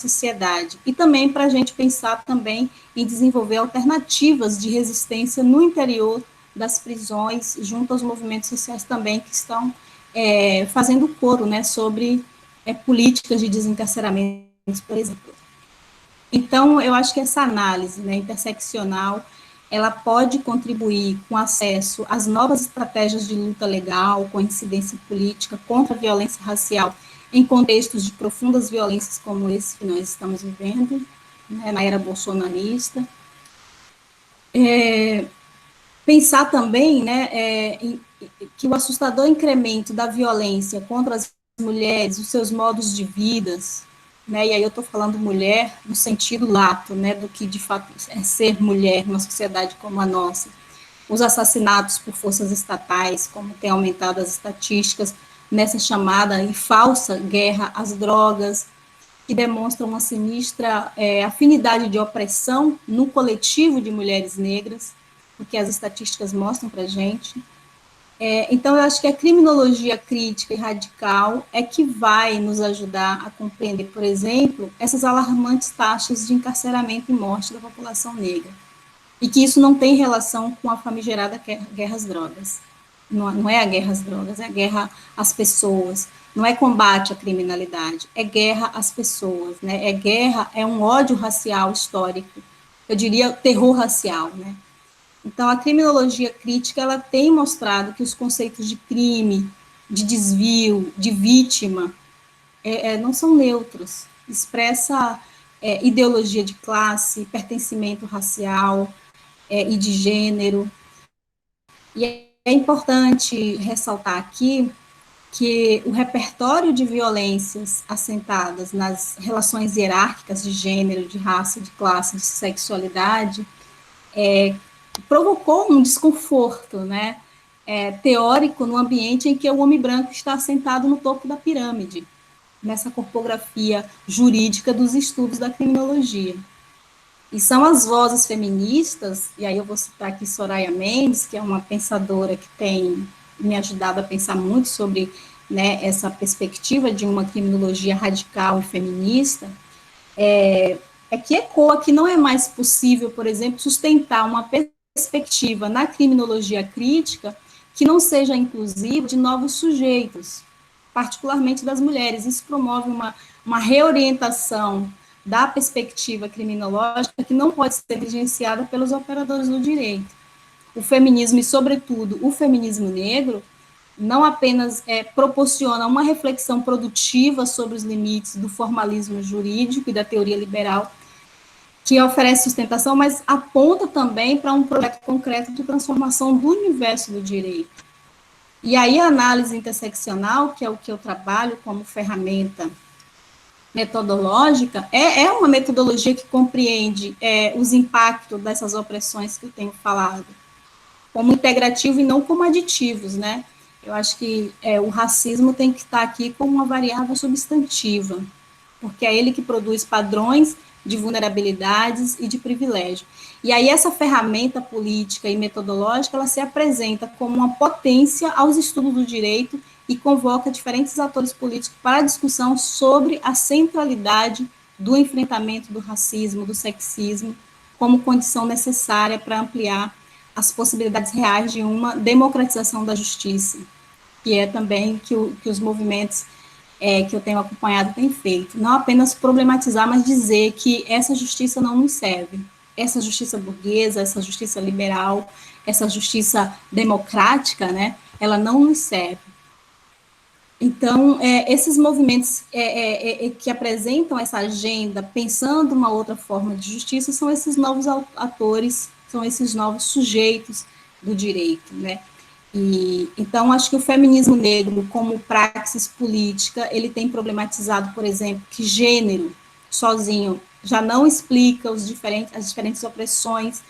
sociedade, e também para a gente pensar também em desenvolver alternativas de resistência no interior das prisões, junto aos movimentos sociais também que estão fazendo coro, né, sobre políticas de desencarceramento, por exemplo. Então, eu acho que essa análise, né, interseccional, ela pode contribuir com acesso às novas estratégias de luta legal, com incidência política contra a violência racial, em contextos de profundas violências como esse que nós estamos vivendo, né, na era bolsonarista. Pensar também, né, que o assustador incremento da violência contra as mulheres, os seus modos de vida, né, e aí eu estou falando mulher no sentido lato, né, do que de fato é ser mulher numa sociedade como a nossa. Os assassinatos por forças estatais, como tem aumentado as estatísticas, nessa chamada e falsa guerra às drogas, que demonstra uma sinistra afinidade de opressão no coletivo de mulheres negras, o que as estatísticas mostram para a gente. Então, eu acho que a criminologia crítica e radical é que vai nos ajudar a compreender, por exemplo, essas alarmantes taxas de encarceramento e morte da população negra. E que isso não tem relação com a famigerada guerra às drogas. Não é a guerra às drogas, é a guerra às pessoas. Não é combate à criminalidade, é guerra às pessoas, né? É um ódio racial histórico. Eu diria terror racial, né? Então, a criminologia crítica, ela tem mostrado que os conceitos de crime, de desvio, de vítima, não são neutros. Expressa ideologia de classe, pertencimento racial e de gênero. E é importante ressaltar aqui que o repertório de violências assentadas nas relações hierárquicas de gênero, de raça, de classe, de sexualidade, provocou um desconforto, né, teórico no ambiente em que o homem branco está assentado no topo da pirâmide, nessa corpografia jurídica dos estudos da criminologia. E são as vozes feministas, e aí eu vou citar aqui Soraya Mendes, que é uma pensadora que tem me ajudado a pensar muito sobre, né, essa perspectiva de uma criminologia radical e feminista, que ecoa que não é mais possível, por exemplo, sustentar uma perspectiva na criminologia crítica que não seja inclusiva de novos sujeitos, particularmente das mulheres. Isso promove uma reorientação da perspectiva criminológica que não pode ser negligenciada pelos operadores do direito. O feminismo, e sobretudo o feminismo negro, não apenas proporciona uma reflexão produtiva sobre os limites do formalismo jurídico e da teoria liberal, que oferece sustentação, mas aponta também para um projeto concreto de transformação do universo do direito. E aí a análise interseccional, que é o que eu trabalho como ferramenta metodológica, é uma metodologia que compreende os impactos dessas opressões que eu tenho falado, como integrativo e não como aditivos, né? Eu acho que o racismo tem que estar aqui como uma variável substantiva, porque é ele que produz padrões de vulnerabilidades e de privilégio. E aí essa ferramenta política e metodológica, ela se apresenta como uma potência aos estudos do direito e convoca diferentes atores políticos para a discussão sobre a centralidade do enfrentamento do racismo, do sexismo, como condição necessária para ampliar as possibilidades reais de uma democratização da justiça, que é também que os movimentos que eu tenho acompanhado têm feito. Não apenas problematizar, mas dizer que essa justiça não nos serve. Essa justiça burguesa, essa justiça liberal, essa justiça democrática, né, ela não nos serve. Então, esses movimentos que apresentam essa agenda, pensando uma outra forma de justiça, são esses novos atores, são esses novos sujeitos do direito, né? Então, acho que o feminismo negro, como praxis política, ele tem problematizado, por exemplo, que gênero sozinho já não explica as diferentes opressões,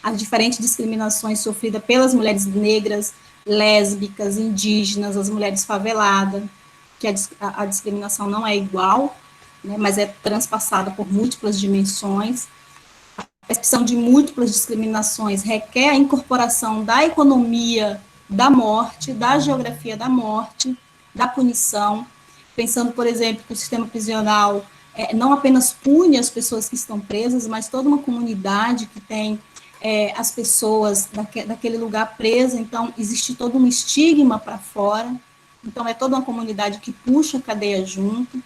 as diferentes discriminações sofridas pelas mulheres negras, lésbicas, indígenas, as mulheres faveladas, que a discriminação não é igual, né, mas é transpassada por múltiplas dimensões. A percepção de múltiplas discriminações requer a incorporação da economia da morte, da geografia da morte, da punição, pensando, por exemplo, que o sistema prisional não apenas pune as pessoas que estão presas, mas toda uma comunidade que tem as pessoas daquele lugar presa, então existe todo um estigma para fora, então é toda uma comunidade que puxa a cadeia junto.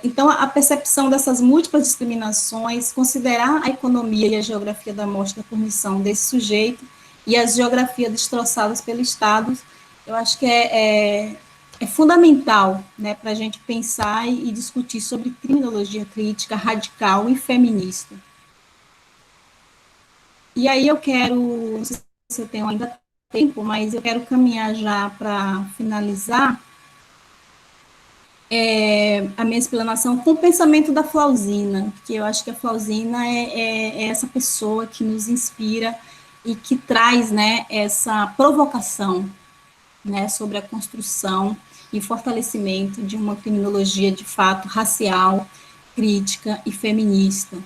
Então, a percepção dessas múltiplas discriminações, considerar a economia e a geografia da morte da punição desse sujeito e as geografias destroçadas pelo Estado, eu acho que é fundamental, né, para a gente pensar e discutir sobre criminologia crítica, radical e feminista. E aí eu quero, não sei se eu tenho ainda tempo, mas eu quero caminhar já para finalizar a minha explanação com o pensamento da Flauzina, que eu acho que a Flauzina é essa pessoa que nos inspira e que traz, né, essa provocação, né, sobre a construção e fortalecimento de uma criminologia de fato racial, crítica e feminista.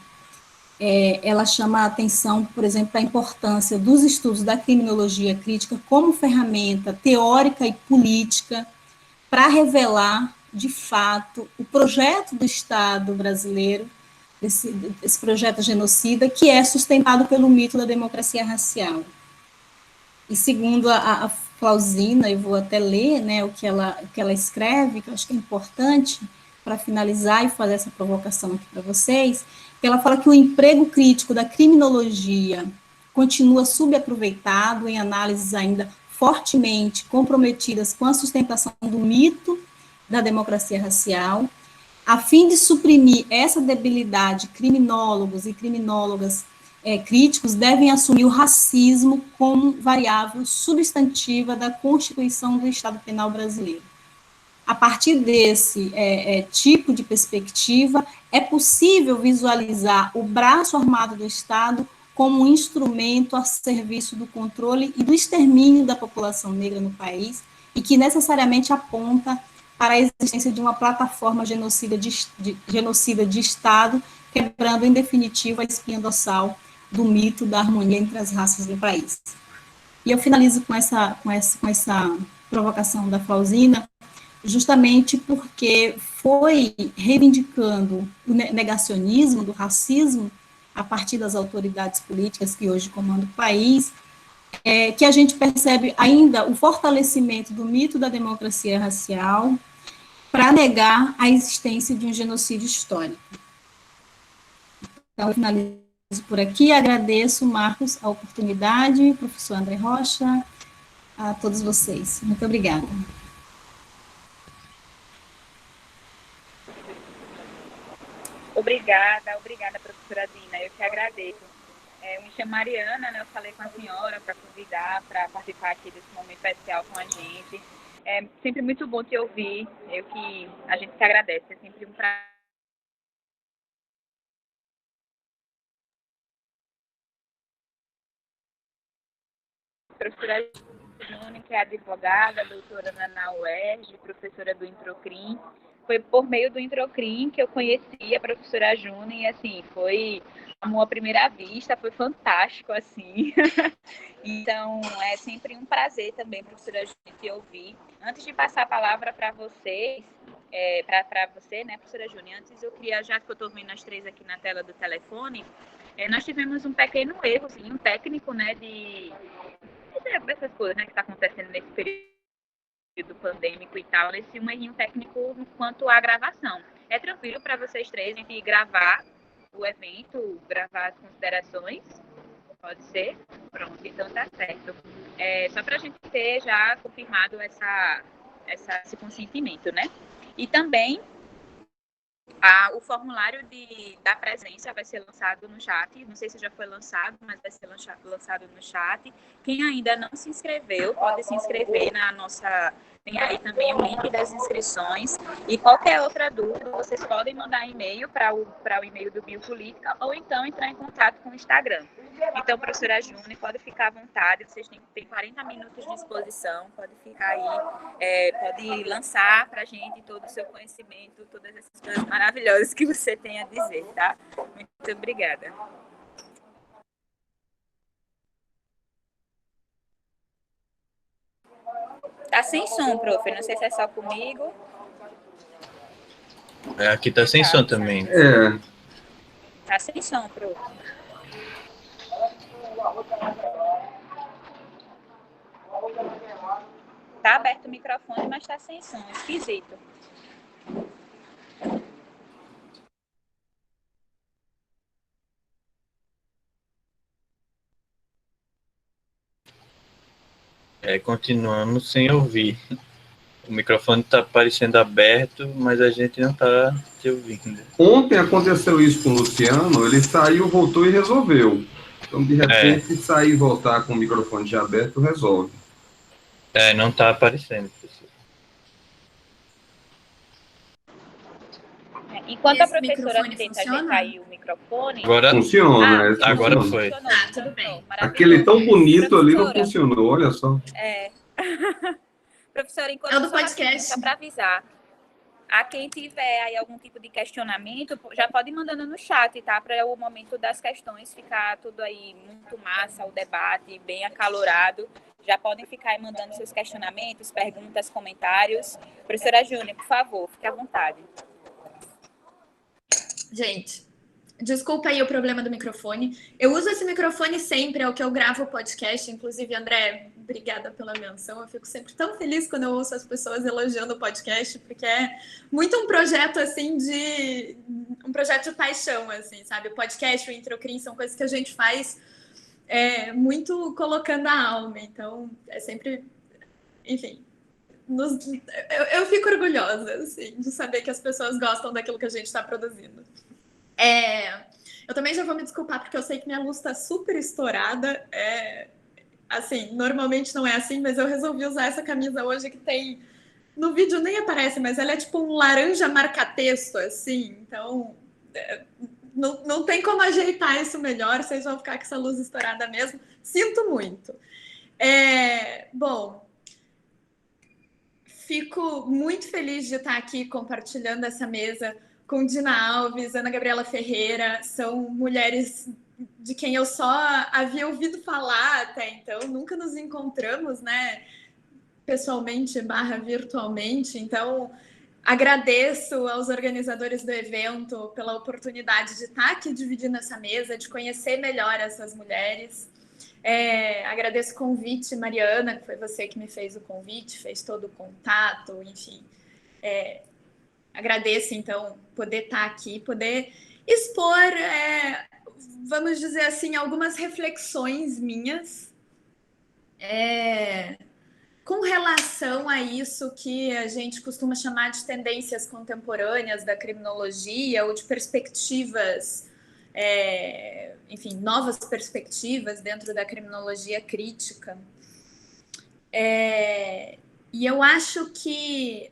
Ela chama a atenção, por exemplo, para a importância dos estudos da criminologia crítica como ferramenta teórica e política para revelar, de fato, o projeto do Estado brasileiro, esse projeto genocida, que é sustentado pelo mito da democracia racial. E segundo a Flauzina, eu vou até ler, né, o que ela escreve, que eu acho que é importante para finalizar e fazer essa provocação aqui para vocês, que ela fala que o emprego crítico da criminologia continua subaproveitado em análises ainda fortemente comprometidas com a sustentação do mito da democracia racial, a fim de suprimir essa debilidade, criminólogos e criminólogas críticos devem assumir o racismo como variável substantiva da constituição do Estado Penal brasileiro. A partir desse tipo de perspectiva, é possível visualizar o braço armado do Estado como um instrumento a serviço do controle e do extermínio da população negra no país, e que necessariamente aponta para a existência de uma plataforma genocida de Estado, quebrando, em definitiva, a espinha dorsal do mito da harmonia entre as raças do país. E eu finalizo com essa provocação da Flauzina, justamente porque foi reivindicando o negacionismo do racismo a partir das autoridades políticas que hoje comandam o país, que a gente percebe ainda o fortalecimento do mito da democracia racial para negar a existência de um genocídio histórico. Então, eu finalizo por aqui, agradeço, Marcos, a oportunidade, professor André Rocha, a todos vocês. Muito obrigada. Obrigada, professora Dina, eu que agradeço. Eu me chamo Mariana, né? Eu falei com a senhora para convidar, para participar aqui desse momento especial com a gente. É sempre muito bom te ouvir, a gente que agradece, é sempre um prazer. Professora Júnior, que é advogada, doutora na UERJ, professora do Introcrim. Foi por meio do Introcrim que eu conheci a professora Júnior e, assim, foi amor à primeira vista, foi fantástico, assim. Então, é sempre um prazer também, professora Júnior, te ouvir. Antes de passar a palavra para vocês, para você, né, professora Júnior, antes eu queria, já que eu estou vendo as três aqui na tela do telefone, nós tivemos um pequeno erro, assim, um técnico, né, dessas coisas, né, que está acontecendo nesse período pandêmico e tal, esse um errinho técnico quanto à gravação. É tranquilo para vocês três a gente gravar o evento, gravar as considerações? Pode ser? Pronto, então tá certo. Só para a gente ter já confirmado esse consentimento, né? E também o formulário da presença vai ser lançado no chat. Não sei se já foi lançado, mas vai ser lançado no chat. Quem ainda não se inscreveu, pode se inscrever na nossa... Tem aí também o link das inscrições. E qualquer outra dúvida, vocês podem mandar e-mail para o e-mail do Biopolítica ou então entrar em contato com o Instagram. Então, professora Júnior, pode ficar à vontade. Vocês têm 40 minutos de exposição. Pode ficar aí, pode lançar para a gente todo o seu conhecimento, todas essas coisas maravilhosas que você tem a dizer, tá? Muito obrigada. Tá sem som, prof. Não sei se é só comigo. Aqui tá sem som também. Tá sem som, pronto. Tá aberto o microfone, mas tá sem som. Esquisito. Continuamos sem ouvir. O microfone está parecendo aberto, mas a gente não está te ouvindo. Ontem aconteceu isso com o Luciano, ele saiu, voltou e resolveu. Então, de repente, sair e voltar com o microfone já aberto resolve. Não está aparecendo, pessoal. Enquanto a professora tenta ajeitar aí o microfone... Agora funciona. Agora foi. Tudo bem. Aquele tão bonito ali não funcionou, olha só. Professora, enquanto é do podcast. Só para avisar, a quem tiver aí algum tipo de questionamento, já pode ir mandando no chat, tá? Para o momento das questões ficar tudo aí muito massa, o debate bem acalorado. Já podem ficar aí mandando seus questionamentos, perguntas, comentários. Professora Júnior, por favor, fique à vontade. Gente, desculpa aí o problema do microfone. Eu uso esse microfone sempre, é o que eu gravo o podcast. Inclusive, André, obrigada pela menção. Eu fico sempre tão feliz quando eu ouço as pessoas elogiando o podcast, porque é muito um projeto, assim, um projeto de paixão, assim, sabe? O podcast, o Introcrim, são coisas que a gente faz muito colocando a alma. Então, é sempre... Enfim... Eu fico orgulhosa, assim, de saber que as pessoas gostam daquilo que a gente está produzindo. Eu também já vou me desculpar, porque eu sei que minha luz está super estourada. Assim, normalmente não é assim, mas eu resolvi usar essa camisa hoje que tem... No vídeo nem aparece, mas ela é tipo um laranja marca-texto, assim. Então, não tem como ajeitar isso melhor. Vocês vão ficar com essa luz estourada mesmo. Sinto muito. Bom... Fico muito feliz de estar aqui compartilhando essa mesa com Dina Alves, Ana Gabriela Ferreira. São mulheres de quem eu só havia ouvido falar até então. Nunca nos encontramos, né, pessoalmente / virtualmente. Então, agradeço aos organizadores do evento pela oportunidade de estar aqui dividindo essa mesa, de conhecer melhor essas mulheres. Agradeço o convite, Mariana, que foi você que me fez o convite, fez todo o contato, enfim. Agradeço, então, poder estar aqui, poder expor, vamos dizer assim, algumas reflexões minhas com relação a isso que a gente costuma chamar de tendências contemporâneas da criminologia ou de perspectivas... enfim, novas perspectivas dentro da criminologia crítica. E eu acho que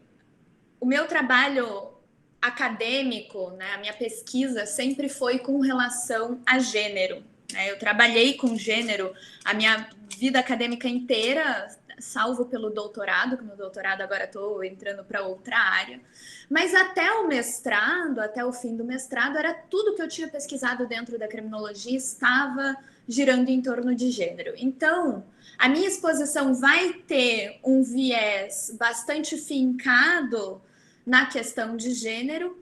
o meu trabalho acadêmico, né, a minha pesquisa sempre foi com relação a gênero. Eu trabalhei com gênero a minha vida acadêmica inteira, salvo pelo doutorado, que no doutorado agora estou entrando para outra área. Mas até o mestrado, até o fim do mestrado, era tudo que eu tinha pesquisado dentro da criminologia estava girando em torno de gênero. Então, a minha exposição vai ter um viés bastante fincado na questão de gênero,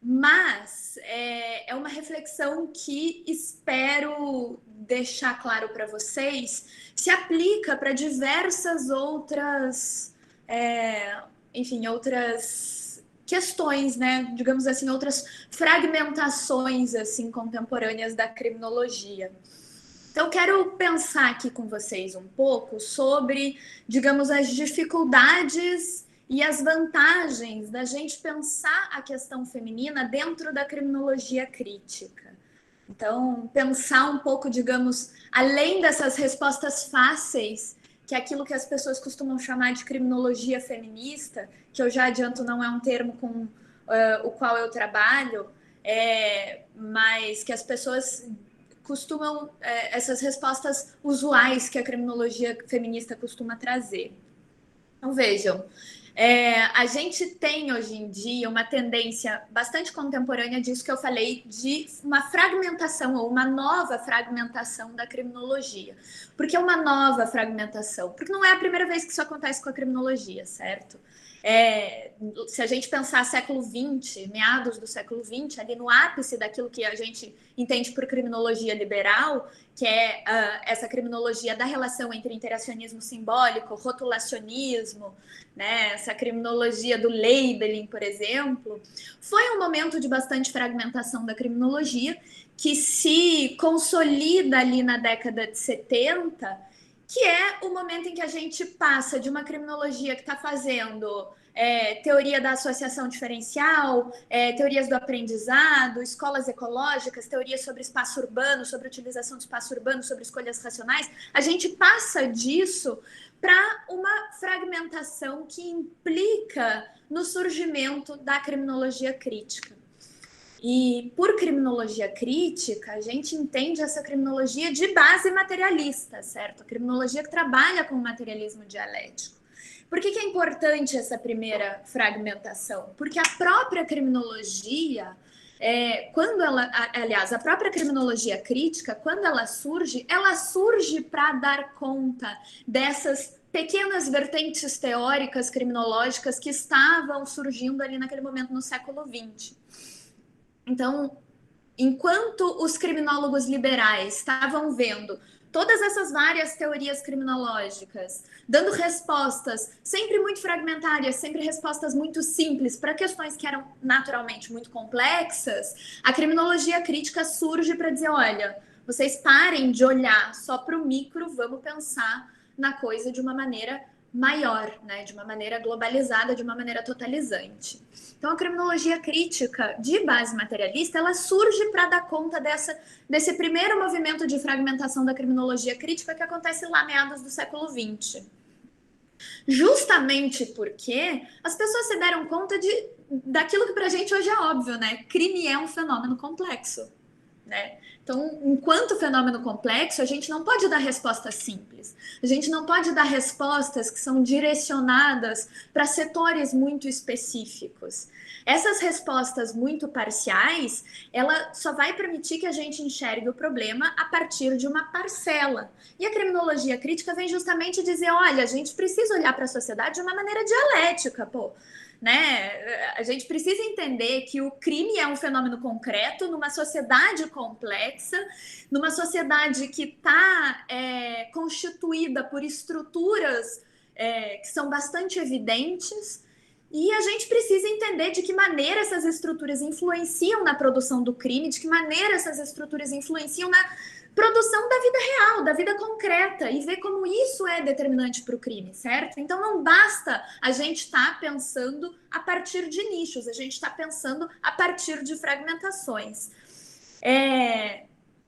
mas é uma reflexão que espero deixar claro para vocês, se aplica para diversas outras, outras questões, né? Digamos assim, outras fragmentações assim, contemporâneas da criminologia. Então, quero pensar aqui com vocês um pouco sobre, digamos, as dificuldades e as vantagens da gente pensar a questão feminina dentro da criminologia crítica. Então, pensar um pouco, digamos, além dessas respostas fáceis, que é aquilo que as pessoas costumam chamar de criminologia feminista, que eu já adianto não é um termo com o qual eu trabalho, mas que as pessoas costumam, essas respostas usuais que a criminologia feminista costuma trazer. Então, vejam, a gente tem hoje em dia uma tendência bastante contemporânea disso que eu falei, de uma fragmentação ou uma nova fragmentação da criminologia. Por que uma nova fragmentação? Porque não é a primeira vez que isso acontece com a criminologia, certo? Se a gente pensar século XX, meados do século XX, ali no ápice daquilo que a gente entende por criminologia liberal, que é essa criminologia da relação entre interacionismo simbólico, rotulacionismo, né, essa criminologia do labeling, por exemplo, foi um momento de bastante fragmentação da criminologia, que se consolida ali na década de 70, que é o momento em que a gente passa de uma criminologia que está fazendo teoria da associação diferencial, teorias do aprendizado, escolas ecológicas, teorias sobre espaço urbano, sobre utilização do espaço urbano, sobre escolhas racionais. A gente passa disso para uma fragmentação que implica no surgimento da criminologia crítica. E por criminologia crítica, a gente entende essa criminologia de base materialista, certo? A criminologia que trabalha com o materialismo dialético. Por que é importante essa primeira fragmentação? Porque a própria criminologia, a própria criminologia crítica, quando ela surge para dar conta dessas pequenas vertentes teóricas criminológicas que estavam surgindo ali naquele momento no século XX. Então, enquanto os criminólogos liberais estavam vendo todas essas várias teorias criminológicas, dando respostas sempre muito fragmentárias, sempre respostas muito simples para questões que eram naturalmente muito complexas, a criminologia crítica surge para dizer, olha, vocês parem de olhar só para o micro, vamos pensar na coisa de uma maneira maior, né? De uma maneira globalizada, de uma maneira totalizante. Então, a criminologia crítica de base materialista, ela surge para dar conta desse primeiro movimento de fragmentação da criminologia crítica que acontece lá meados do século XX. Justamente porque as pessoas se deram conta daquilo que para a gente hoje é óbvio, né? Crime é um fenômeno complexo, né? Então, enquanto fenômeno complexo, a gente não pode dar respostas simples. A gente não pode dar respostas que são direcionadas para setores muito específicos. Essas respostas muito parciais, ela só vai permitir que a gente enxergue o problema a partir de uma parcela. E a criminologia crítica vem justamente dizer, olha, a gente precisa olhar para a sociedade de uma maneira dialética, pô. Né? A gente precisa entender que o crime é um fenômeno concreto numa sociedade complexa, numa sociedade que está constituída por estruturas que são bastante evidentes, e a gente precisa entender de que maneira essas estruturas influenciam na produção do crime, de que maneira essas estruturas influenciam na produção da vida real, da vida concreta, e ver como isso é determinante para o crime, certo? Então não basta a gente estar pensando a partir de nichos, a gente está pensando a partir de fragmentações.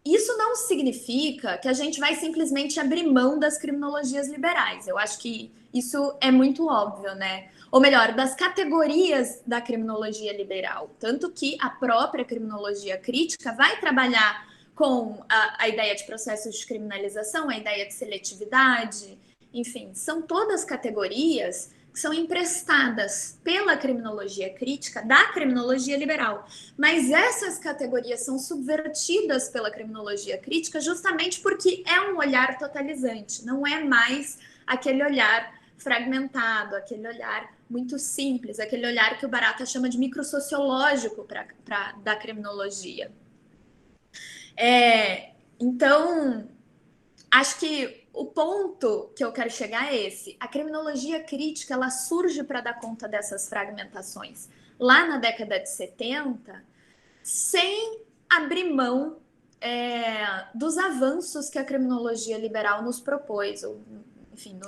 Isso não significa que a gente vai simplesmente abrir mão das criminologias liberais. Eu acho que isso é muito óbvio, né? Ou melhor, das categorias da criminologia liberal. Tanto que a própria criminologia crítica vai trabalhar com a ideia de processos de criminalização, a ideia de seletividade, enfim, são todas categorias que são emprestadas pela criminologia crítica da criminologia liberal. Mas essas categorias são subvertidas pela criminologia crítica justamente porque é um olhar totalizante, não é mais aquele olhar fragmentado, aquele olhar muito simples, aquele olhar que o Barata chama de microsociológico da criminologia. Então, acho que o ponto que eu quero chegar é esse. A criminologia crítica, ela surge para dar conta dessas fragmentações lá na década de 70, sem abrir mão dos avanços que a criminologia liberal nos propôs, ou, enfim,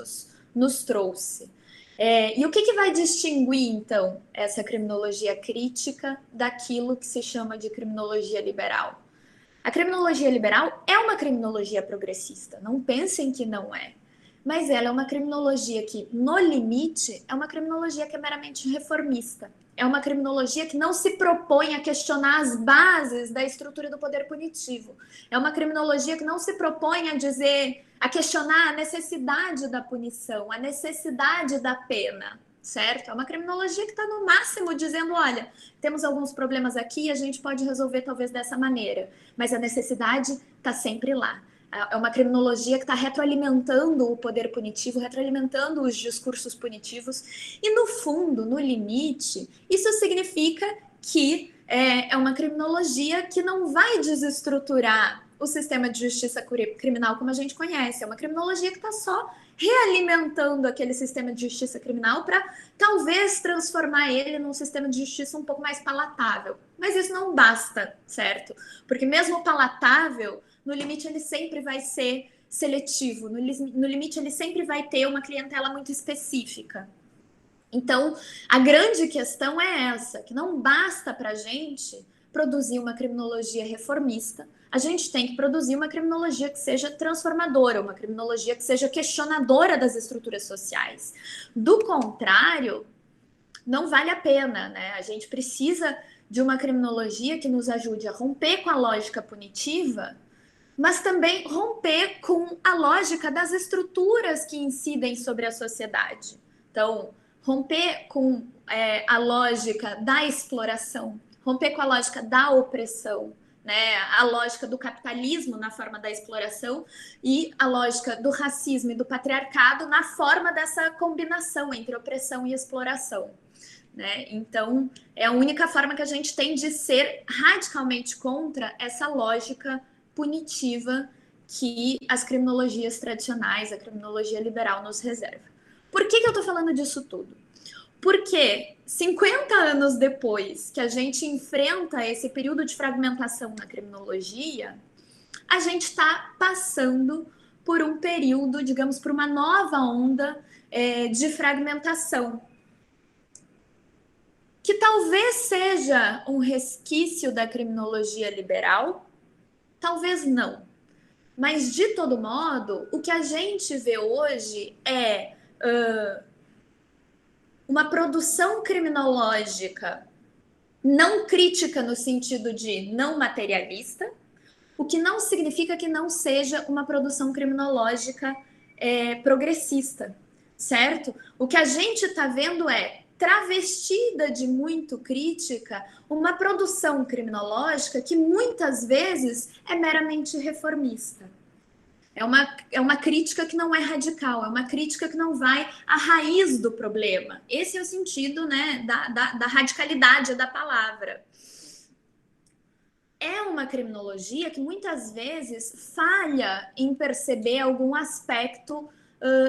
nos trouxe. E o que vai distinguir, então, essa criminologia crítica daquilo que se chama de criminologia liberal? A criminologia liberal é uma criminologia progressista, não pensem que não é. Mas ela é uma criminologia que, no limite, é uma criminologia que é meramente reformista. É uma criminologia que não se propõe a questionar as bases da estrutura do poder punitivo. É uma criminologia que não se propõe a questionar a necessidade da punição, a necessidade da pena, certo? É uma criminologia que está no máximo dizendo, olha, temos alguns problemas aqui, a gente pode resolver talvez dessa maneira, mas a necessidade está sempre lá. É uma criminologia que está retroalimentando o poder punitivo, retroalimentando os discursos punitivos. E, no fundo, no limite, isso significa que é uma criminologia que não vai desestruturar o sistema de justiça criminal como a gente conhece. É uma criminologia que está só realimentando aquele sistema de justiça criminal para talvez transformar ele num sistema de justiça um pouco mais palatável. Mas isso não basta, certo? Porque mesmo palatável, no limite ele sempre vai ser seletivo, no limite ele sempre vai ter uma clientela muito específica. Então, a grande questão é essa, que não basta para a gente produzir uma criminologia reformista, a gente tem que produzir uma criminologia que seja transformadora, uma criminologia que seja questionadora das estruturas sociais. Do contrário, não vale a pena, né? A gente precisa de uma criminologia que nos ajude a romper com a lógica punitiva, mas também romper com a lógica das estruturas que incidem sobre a sociedade. Então, romper com a lógica da exploração, romper com a lógica da opressão, né? A lógica do capitalismo na forma da exploração e a lógica do racismo e do patriarcado na forma dessa combinação entre opressão e exploração. Né? Então, é a única forma que a gente tem de ser radicalmente contra essa lógica punitiva que as criminologias tradicionais, a criminologia liberal nos reserva. Por que eu estou falando disso tudo? Porque 50 anos depois que a gente enfrenta esse período de fragmentação na criminologia, a gente está passando por um período, digamos, por uma nova onda de fragmentação, que talvez seja um resquício da criminologia liberal, talvez não. Mas, de todo modo, o que a gente vê hoje é uma produção criminológica não crítica no sentido de não materialista, o que não significa que não seja uma produção criminológica progressista, certo? O que a gente está vendo é travestida de muito crítica, uma produção criminológica que muitas vezes é meramente reformista. É uma crítica que não é radical, é uma crítica que não vai à raiz do problema. Esse é o sentido, né, da radicalidade da palavra. É uma criminologia que muitas vezes falha em perceber algum aspecto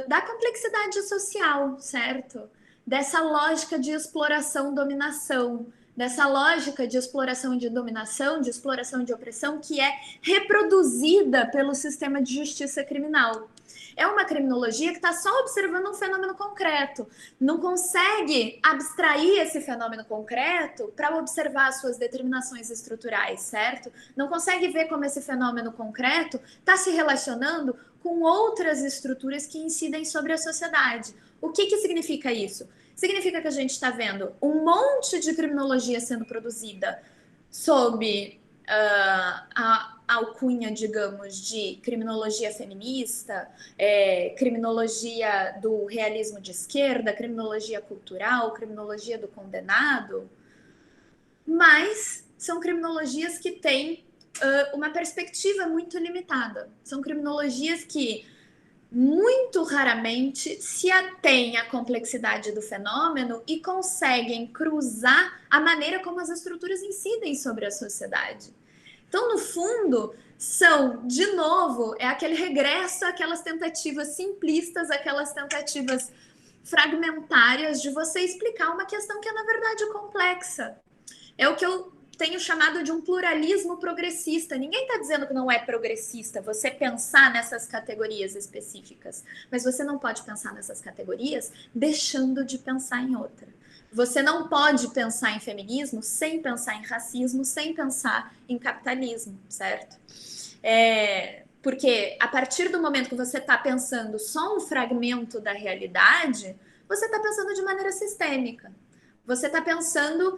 da complexidade social, certo? Dessa lógica de exploração-dominação, dessa lógica de exploração e de dominação, de exploração e de opressão, que é reproduzida pelo sistema de justiça criminal. É uma criminologia que está só observando um fenômeno concreto, não consegue abstrair esse fenômeno concreto para observar as suas determinações estruturais, certo? Não consegue ver como esse fenômeno concreto está se relacionando com outras estruturas que incidem sobre a sociedade. O que significa isso? Significa que a gente está vendo um monte de criminologia sendo produzida sob a alcunha, digamos, de criminologia feminista, criminologia do realismo de esquerda, criminologia cultural, criminologia do condenado, mas são criminologias que têm uma perspectiva muito limitada. São criminologias que muito raramente se atém à complexidade do fenômeno e conseguem cruzar a maneira como as estruturas incidem sobre a sociedade. Então, no fundo, são, de novo, aquele regresso àquelas tentativas simplistas, aquelas tentativas fragmentárias de você explicar uma questão que é, na verdade, complexa. É o que eu tenho chamado de um pluralismo progressista. Ninguém está dizendo que não é progressista você pensar nessas categorias específicas, mas você não pode pensar nessas categorias deixando de pensar em outra. Você não pode pensar em feminismo sem pensar em racismo, sem pensar em capitalismo, certo? Porque a partir do momento que você está pensando só um fragmento da realidade, você está pensando de maneira sistêmica. Você está pensando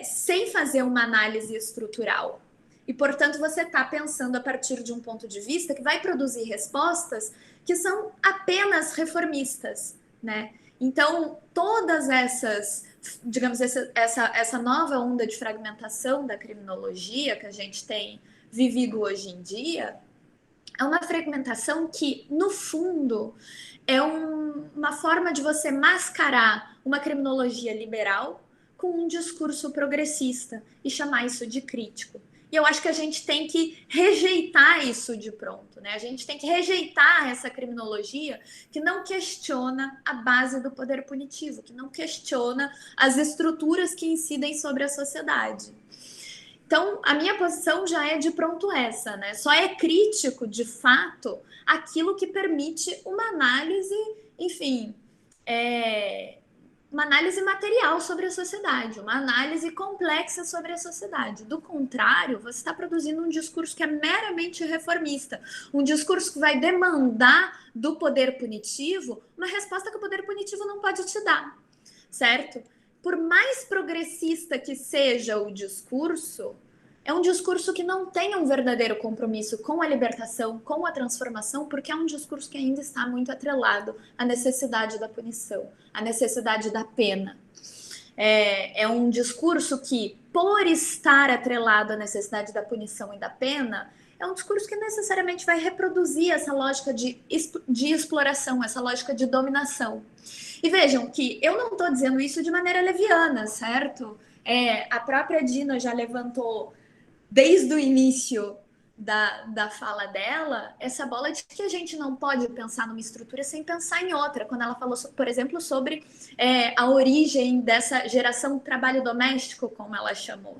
sem fazer uma análise estrutural. E, portanto, você está pensando a partir de um ponto de vista que vai produzir respostas que são apenas reformistas, né? Então, todas essas, digamos, essa nova onda de fragmentação da criminologia que a gente tem vivido hoje em dia, é uma fragmentação que, no fundo, é uma forma de você mascarar uma criminologia liberal com um discurso progressista e chamar isso de crítico. E eu acho que a gente tem que rejeitar isso de pronto, né? A gente tem que rejeitar essa criminologia que não questiona a base do poder punitivo, que não questiona as estruturas que incidem sobre a sociedade. Então, a minha posição já é de pronto essa, né? Só é crítico, de fato, aquilo que permite uma análise, enfim, uma análise material sobre a sociedade, uma análise complexa sobre a sociedade. Do contrário, você está produzindo um discurso que é meramente reformista, um discurso que vai demandar do poder punitivo uma resposta que o poder punitivo não pode te dar, certo? Por mais progressista que seja o discurso, é um discurso que não tem um verdadeiro compromisso com a libertação, com a transformação, porque é um discurso que ainda está muito atrelado à necessidade da punição, à necessidade da pena. É um discurso que, por estar atrelado à necessidade da punição e da pena, é um discurso que necessariamente vai reproduzir essa lógica de exploração, essa lógica de dominação. E vejam que eu não estou dizendo isso de maneira leviana, certo? A própria Dina já levantou, desde o início da fala dela, essa bola de que a gente não pode pensar numa estrutura sem pensar em outra. Quando ela falou, por exemplo, sobre a origem dessa geração trabalho doméstico, como ela chamou.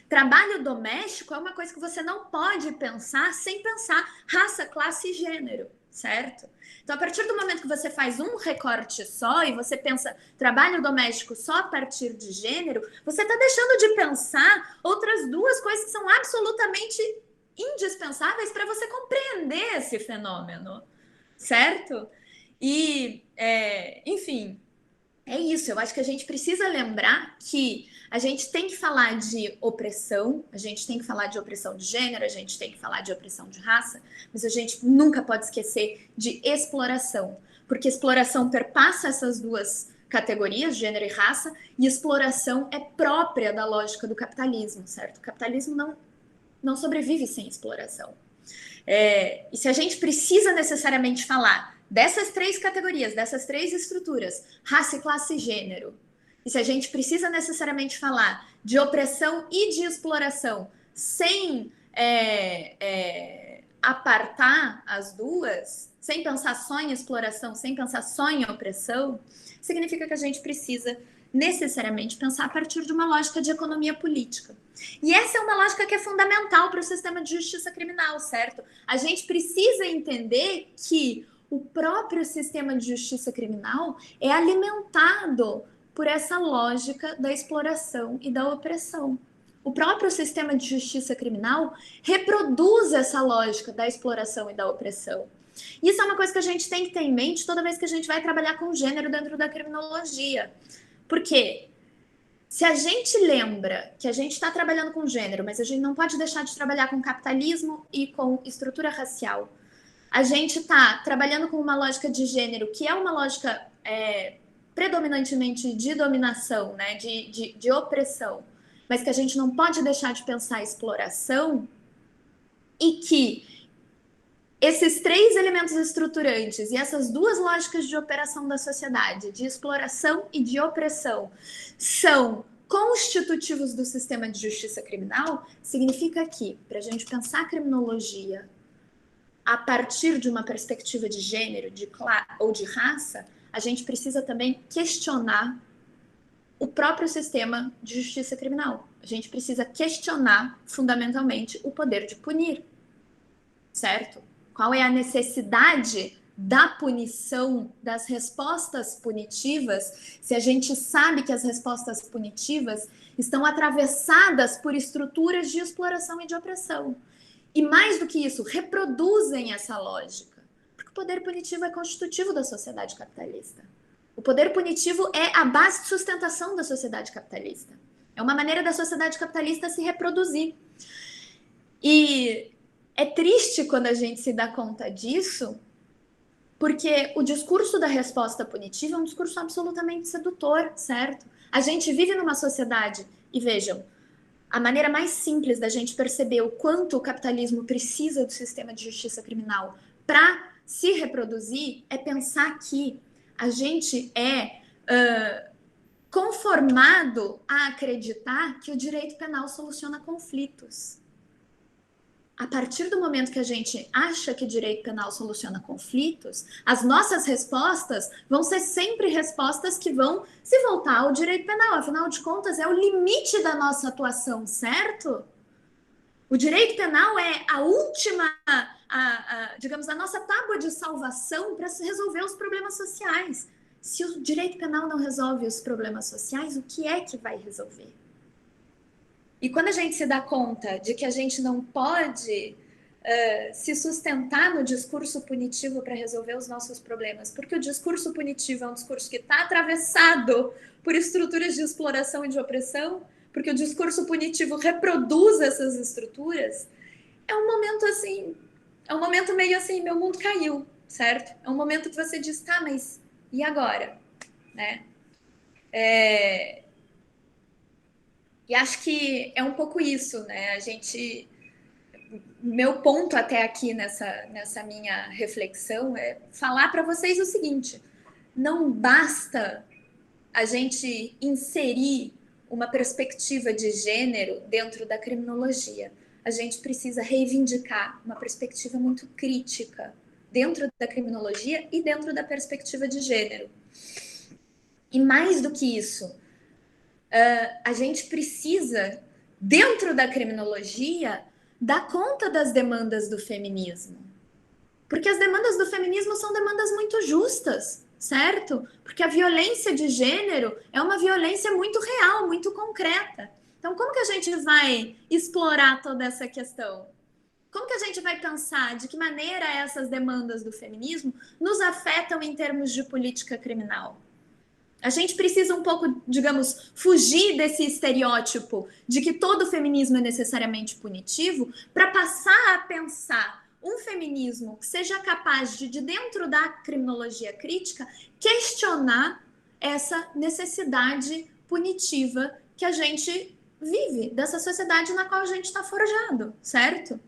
Trabalho doméstico é uma coisa que você não pode pensar sem pensar raça, classe e gênero, certo? Então, a partir do momento que você faz um recorte só e você pensa trabalho doméstico só a partir de gênero, você está deixando de pensar outras duas coisas que são absolutamente indispensáveis para você compreender esse fenômeno, certo? E, enfim, é isso. Eu acho que a gente precisa lembrar que a gente tem que falar de opressão, a gente tem que falar de opressão de gênero, a gente tem que falar de opressão de raça, mas a gente nunca pode esquecer de exploração, porque exploração perpassa essas duas categorias, gênero e raça, e exploração é própria da lógica do capitalismo, certo? O capitalismo não sobrevive sem exploração. E se a gente precisa necessariamente falar dessas três categorias, dessas três estruturas, raça, classe e gênero, e se a gente precisa necessariamente falar de opressão e de exploração sem apartar as duas, sem pensar só em exploração, sem pensar só em opressão, significa que a gente precisa necessariamente pensar a partir de uma lógica de economia política. E essa é uma lógica que é fundamental para o sistema de justiça criminal, certo? A gente precisa entender que o próprio sistema de justiça criminal é alimentado por essa lógica da exploração e da opressão. O próprio sistema de justiça criminal reproduz essa lógica da exploração e da opressão. Isso é uma coisa que a gente tem que ter em mente toda vez que a gente vai trabalhar com gênero dentro da criminologia. Por quê? Se a gente lembra que a gente está trabalhando com gênero, mas a gente não pode deixar de trabalhar com capitalismo e com estrutura racial, a gente está trabalhando com uma lógica de gênero que é uma lógica predominantemente de dominação, né, de opressão, mas que a gente não pode deixar de pensar exploração, e que esses três elementos estruturantes e essas duas lógicas de operação da sociedade, de exploração e de opressão, são constitutivos do sistema de justiça criminal, significa que, para a gente pensar a criminologia a partir de uma perspectiva de gênero, de classe ou de raça, a gente precisa também questionar o próprio sistema de justiça criminal. A gente precisa questionar, fundamentalmente, o poder de punir, certo? Qual é a necessidade da punição, das respostas punitivas, se a gente sabe que as respostas punitivas estão atravessadas por estruturas de exploração e de opressão. E mais do que isso, reproduzem essa lógica. Porque o poder punitivo é constitutivo da sociedade capitalista. O poder punitivo é a base de sustentação da sociedade capitalista. É uma maneira da sociedade capitalista se reproduzir. E é triste quando a gente se dá conta disso, porque o discurso da resposta punitiva é um discurso absolutamente sedutor, certo? A gente vive numa sociedade, e vejam, a maneira mais simples da gente perceber o quanto o capitalismo precisa do sistema de justiça criminal para se reproduzir é pensar que a gente é conformado a acreditar que o direito penal soluciona conflitos. A partir do momento que a gente acha que direito penal soluciona conflitos, as nossas respostas vão ser sempre respostas que vão se voltar ao direito penal. Afinal de contas, é o limite da nossa atuação, certo? O direito penal é a última, digamos, a nossa tábua de salvação para resolver os problemas sociais. Se o direito penal não resolve os problemas sociais, o que é que vai resolver? E quando a gente se dá conta de que a gente não pode se sustentar no discurso punitivo para resolver os nossos problemas, porque o discurso punitivo é um discurso que está atravessado por estruturas de exploração e de opressão, porque o discurso punitivo reproduz essas estruturas, é um momento assim, é um momento meio assim, meu mundo caiu, certo? É um momento que você diz, tá, mas e agora? Né? E acho que é um pouco isso, né? Meu ponto até aqui nessa minha reflexão é falar para vocês o seguinte: não basta a gente inserir uma perspectiva de gênero dentro da criminologia. A gente precisa reivindicar uma perspectiva muito crítica dentro da criminologia e dentro da perspectiva de gênero. E mais do que isso, a gente precisa, dentro da criminologia, dar conta das demandas do feminismo. Porque as demandas do feminismo são demandas muito justas, certo? Porque a violência de gênero é uma violência muito real, muito concreta. Então, como que a gente vai explorar toda essa questão? Como que a gente vai pensar de que maneira essas demandas do feminismo nos afetam em termos de política criminal? A gente precisa um pouco, digamos, fugir desse estereótipo de que todo feminismo é necessariamente punitivo para passar a pensar um feminismo que seja capaz de dentro da criminologia crítica, questionar essa necessidade punitiva que a gente vive, dessa sociedade na qual a gente está forjado, certo?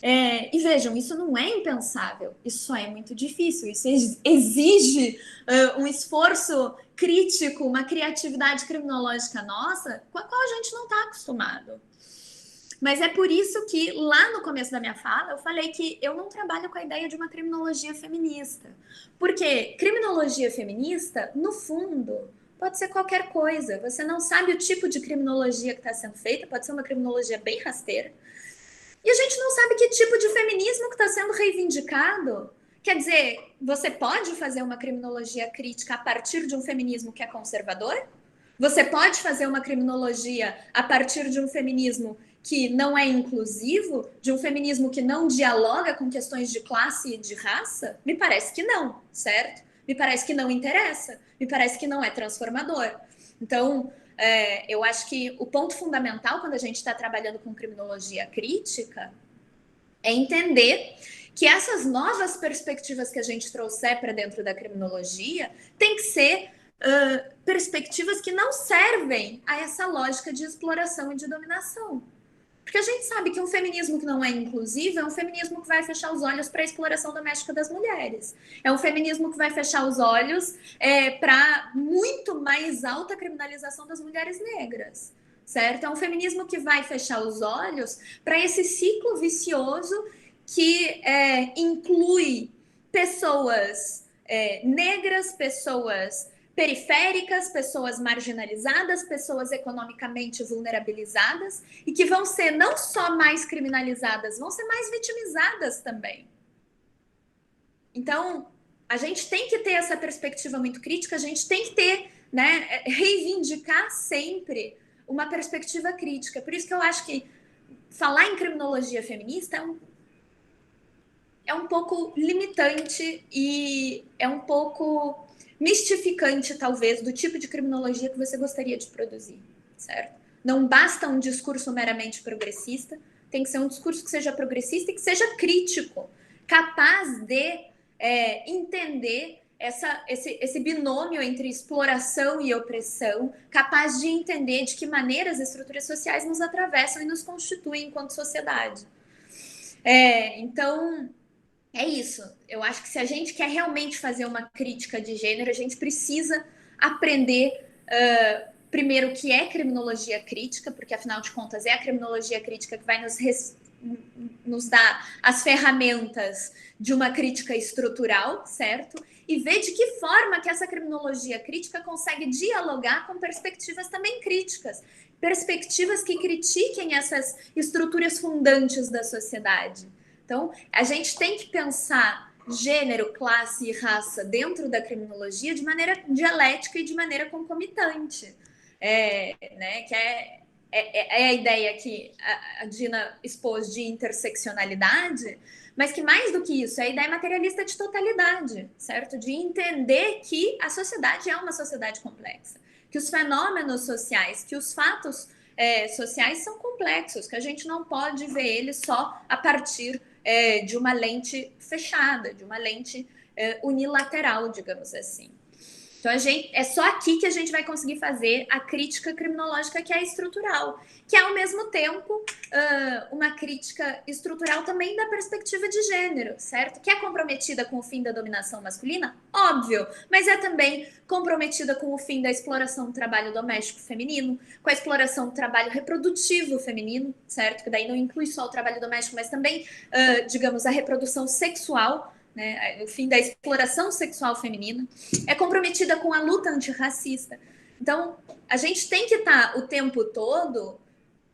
E vejam, isso não é impensável, isso só é muito difícil, isso exige um esforço crítico, uma criatividade criminológica nossa, com a qual a gente não está acostumado. Mas é por isso que, lá no começo da minha fala, eu falei que eu não trabalho com a ideia de uma criminologia feminista. Porque criminologia feminista, no fundo, pode ser qualquer coisa. Você não sabe o tipo de criminologia que está sendo feita, pode ser uma criminologia bem rasteira. E a gente não sabe que tipo de feminismo que está sendo reivindicado. Quer dizer, você pode fazer uma criminologia crítica a partir de um feminismo que é conservador? Você pode fazer uma criminologia a partir de um feminismo que não é inclusivo, de um feminismo que não dialoga com questões de classe e de raça? Me parece que não, certo? Me parece que não interessa, me parece que não é transformador. Então, eu acho que o ponto fundamental quando a gente está trabalhando com criminologia crítica é entender que essas novas perspectivas que a gente trouxer para dentro da criminologia tem que ser perspectivas que não servem a essa lógica de exploração e de dominação. Porque a gente sabe que um feminismo que não é inclusivo é um feminismo que vai fechar os olhos para a exploração doméstica das mulheres. É um feminismo que vai fechar os olhos para muito mais alta criminalização das mulheres negras, certo? É um feminismo que vai fechar os olhos para esse ciclo vicioso que inclui pessoas negras, pessoas periféricas, pessoas marginalizadas, pessoas economicamente vulnerabilizadas e que vão ser não só mais criminalizadas, vão ser mais vitimizadas também. Então, a gente tem que ter essa perspectiva muito crítica, a gente tem que ter, né, reivindicar sempre uma perspectiva crítica. Por isso que eu acho que falar em criminologia feminista é um pouco limitante e é um pouco mistificante, talvez, do tipo de criminologia que você gostaria de produzir, certo? Não basta um discurso meramente progressista, tem que ser um discurso que seja progressista e que seja crítico, capaz de entender esse binômio entre exploração e opressão, capaz de entender de que maneira as estruturas sociais nos atravessam e nos constituem enquanto sociedade. Então, é isso. Eu acho que se a gente quer realmente fazer uma crítica de gênero, a gente precisa aprender, primeiro, o que é criminologia crítica, porque, afinal de contas, é a criminologia crítica que vai nos dar as ferramentas de uma crítica estrutural, certo? E ver de que forma que essa criminologia crítica consegue dialogar com perspectivas também críticas, perspectivas que critiquem essas estruturas fundantes da sociedade. Então, a gente tem que pensar gênero, classe e raça dentro da criminologia de maneira dialética e de maneira concomitante. Que é a ideia que a Dina expôs de interseccionalidade, mas que mais do que isso é a ideia materialista de totalidade, certo? De entender que a sociedade é uma sociedade complexa, que os fenômenos sociais, que os fatos sociais são complexos, que a gente não pode ver eles só a partir de uma lente fechada, de uma lente unilateral, digamos assim. Então, é só aqui que a gente vai conseguir fazer a crítica criminológica que é estrutural, que é, ao mesmo tempo, uma crítica estrutural também da perspectiva de gênero, certo? Que é comprometida com o fim da dominação masculina? Óbvio, mas é também comprometida com o fim da exploração do trabalho doméstico feminino, com a exploração do trabalho reprodutivo feminino, certo? Que daí não inclui só o trabalho doméstico, mas também, digamos, a reprodução sexual, né, o fim da exploração sexual feminina, é comprometida com a luta antirracista. Então, a gente tem que estar o tempo todo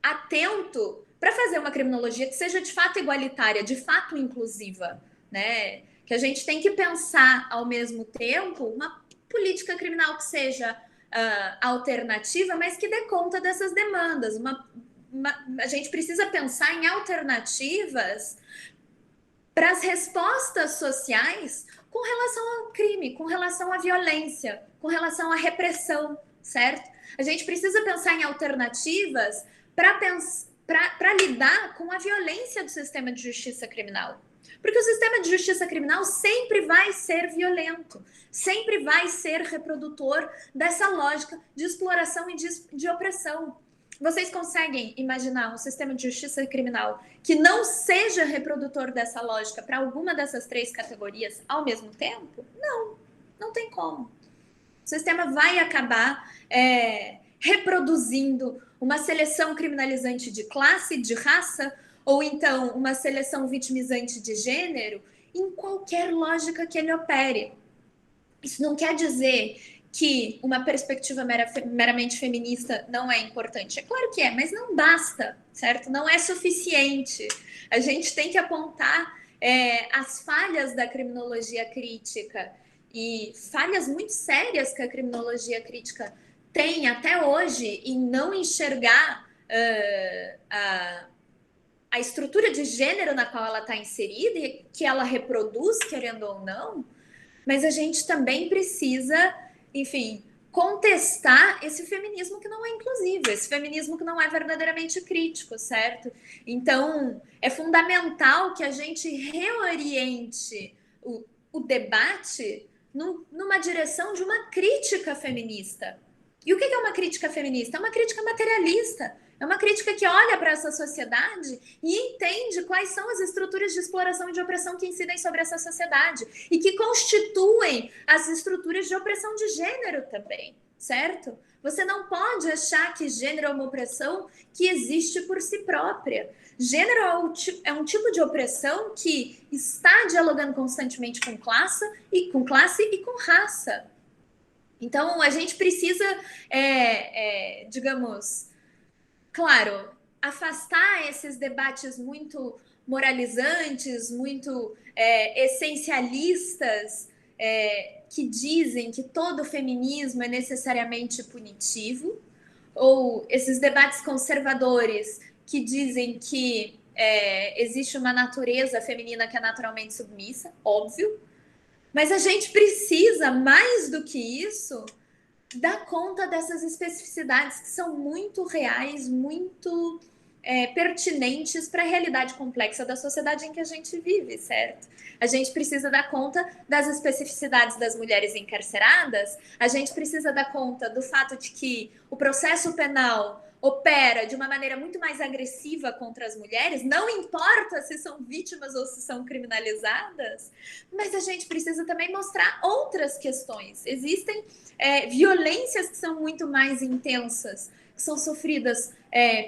atento para fazer uma criminologia que seja de fato igualitária, de fato inclusiva, né? Que a gente tem que pensar, ao mesmo tempo, uma política criminal que seja alternativa, mas que dê conta dessas demandas. A gente precisa pensar em alternativas para as respostas sociais com relação ao crime, com relação à violência, com relação à repressão, certo? A gente precisa pensar em alternativas para lidar com a violência do sistema de justiça criminal. Porque o sistema de justiça criminal sempre vai ser violento, sempre vai ser reprodutor dessa lógica de exploração e de opressão. Vocês conseguem imaginar um sistema de justiça criminal que não seja reprodutor dessa lógica para alguma dessas três categorias ao mesmo tempo? Não, não tem como. O sistema vai acabar reproduzindo uma seleção criminalizante de classe, de raça, ou então uma seleção vitimizante de gênero, em qualquer lógica que ele opere. Isso não quer dizer que uma perspectiva meramente feminista não é importante. É claro que é, mas não basta, certo? Não é suficiente. A gente tem que apontar as falhas da criminologia crítica e falhas muito sérias que a criminologia crítica tem até hoje em não enxergar a estrutura de gênero na qual ela está inserida e que ela reproduz, querendo ou não, mas a gente também precisa, enfim, contestar esse feminismo que não é inclusivo, esse feminismo que não é verdadeiramente crítico, certo? Então, é fundamental que a gente reoriente o debate numa direção de uma crítica feminista. E o que é uma crítica feminista? É uma crítica materialista. É uma crítica que olha para essa sociedade e entende quais são as estruturas de exploração e de opressão que incidem sobre essa sociedade e que constituem as estruturas de opressão de gênero também, certo? Você não pode achar que gênero é uma opressão que existe por si própria. Gênero é um tipo de opressão que está dialogando constantemente com classe e com raça. Então, a gente precisa, digamos, claro, afastar esses debates muito moralizantes, muito essencialistas, que dizem que todo feminismo é necessariamente punitivo, ou esses debates conservadores que dizem que existe uma natureza feminina que é naturalmente submissa, óbvio, mas a gente precisa, mais do que isso, dar conta dessas especificidades que são muito reais, muito pertinentes para a realidade complexa da sociedade em que a gente vive, certo? A gente precisa dar conta das especificidades das mulheres encarceradas, a gente precisa dar conta do fato de que o processo penal opera de uma maneira muito mais agressiva contra as mulheres, não importa se são vítimas ou se são criminalizadas, mas a gente precisa também mostrar outras questões. Existem violências que são muito mais intensas, que são sofridas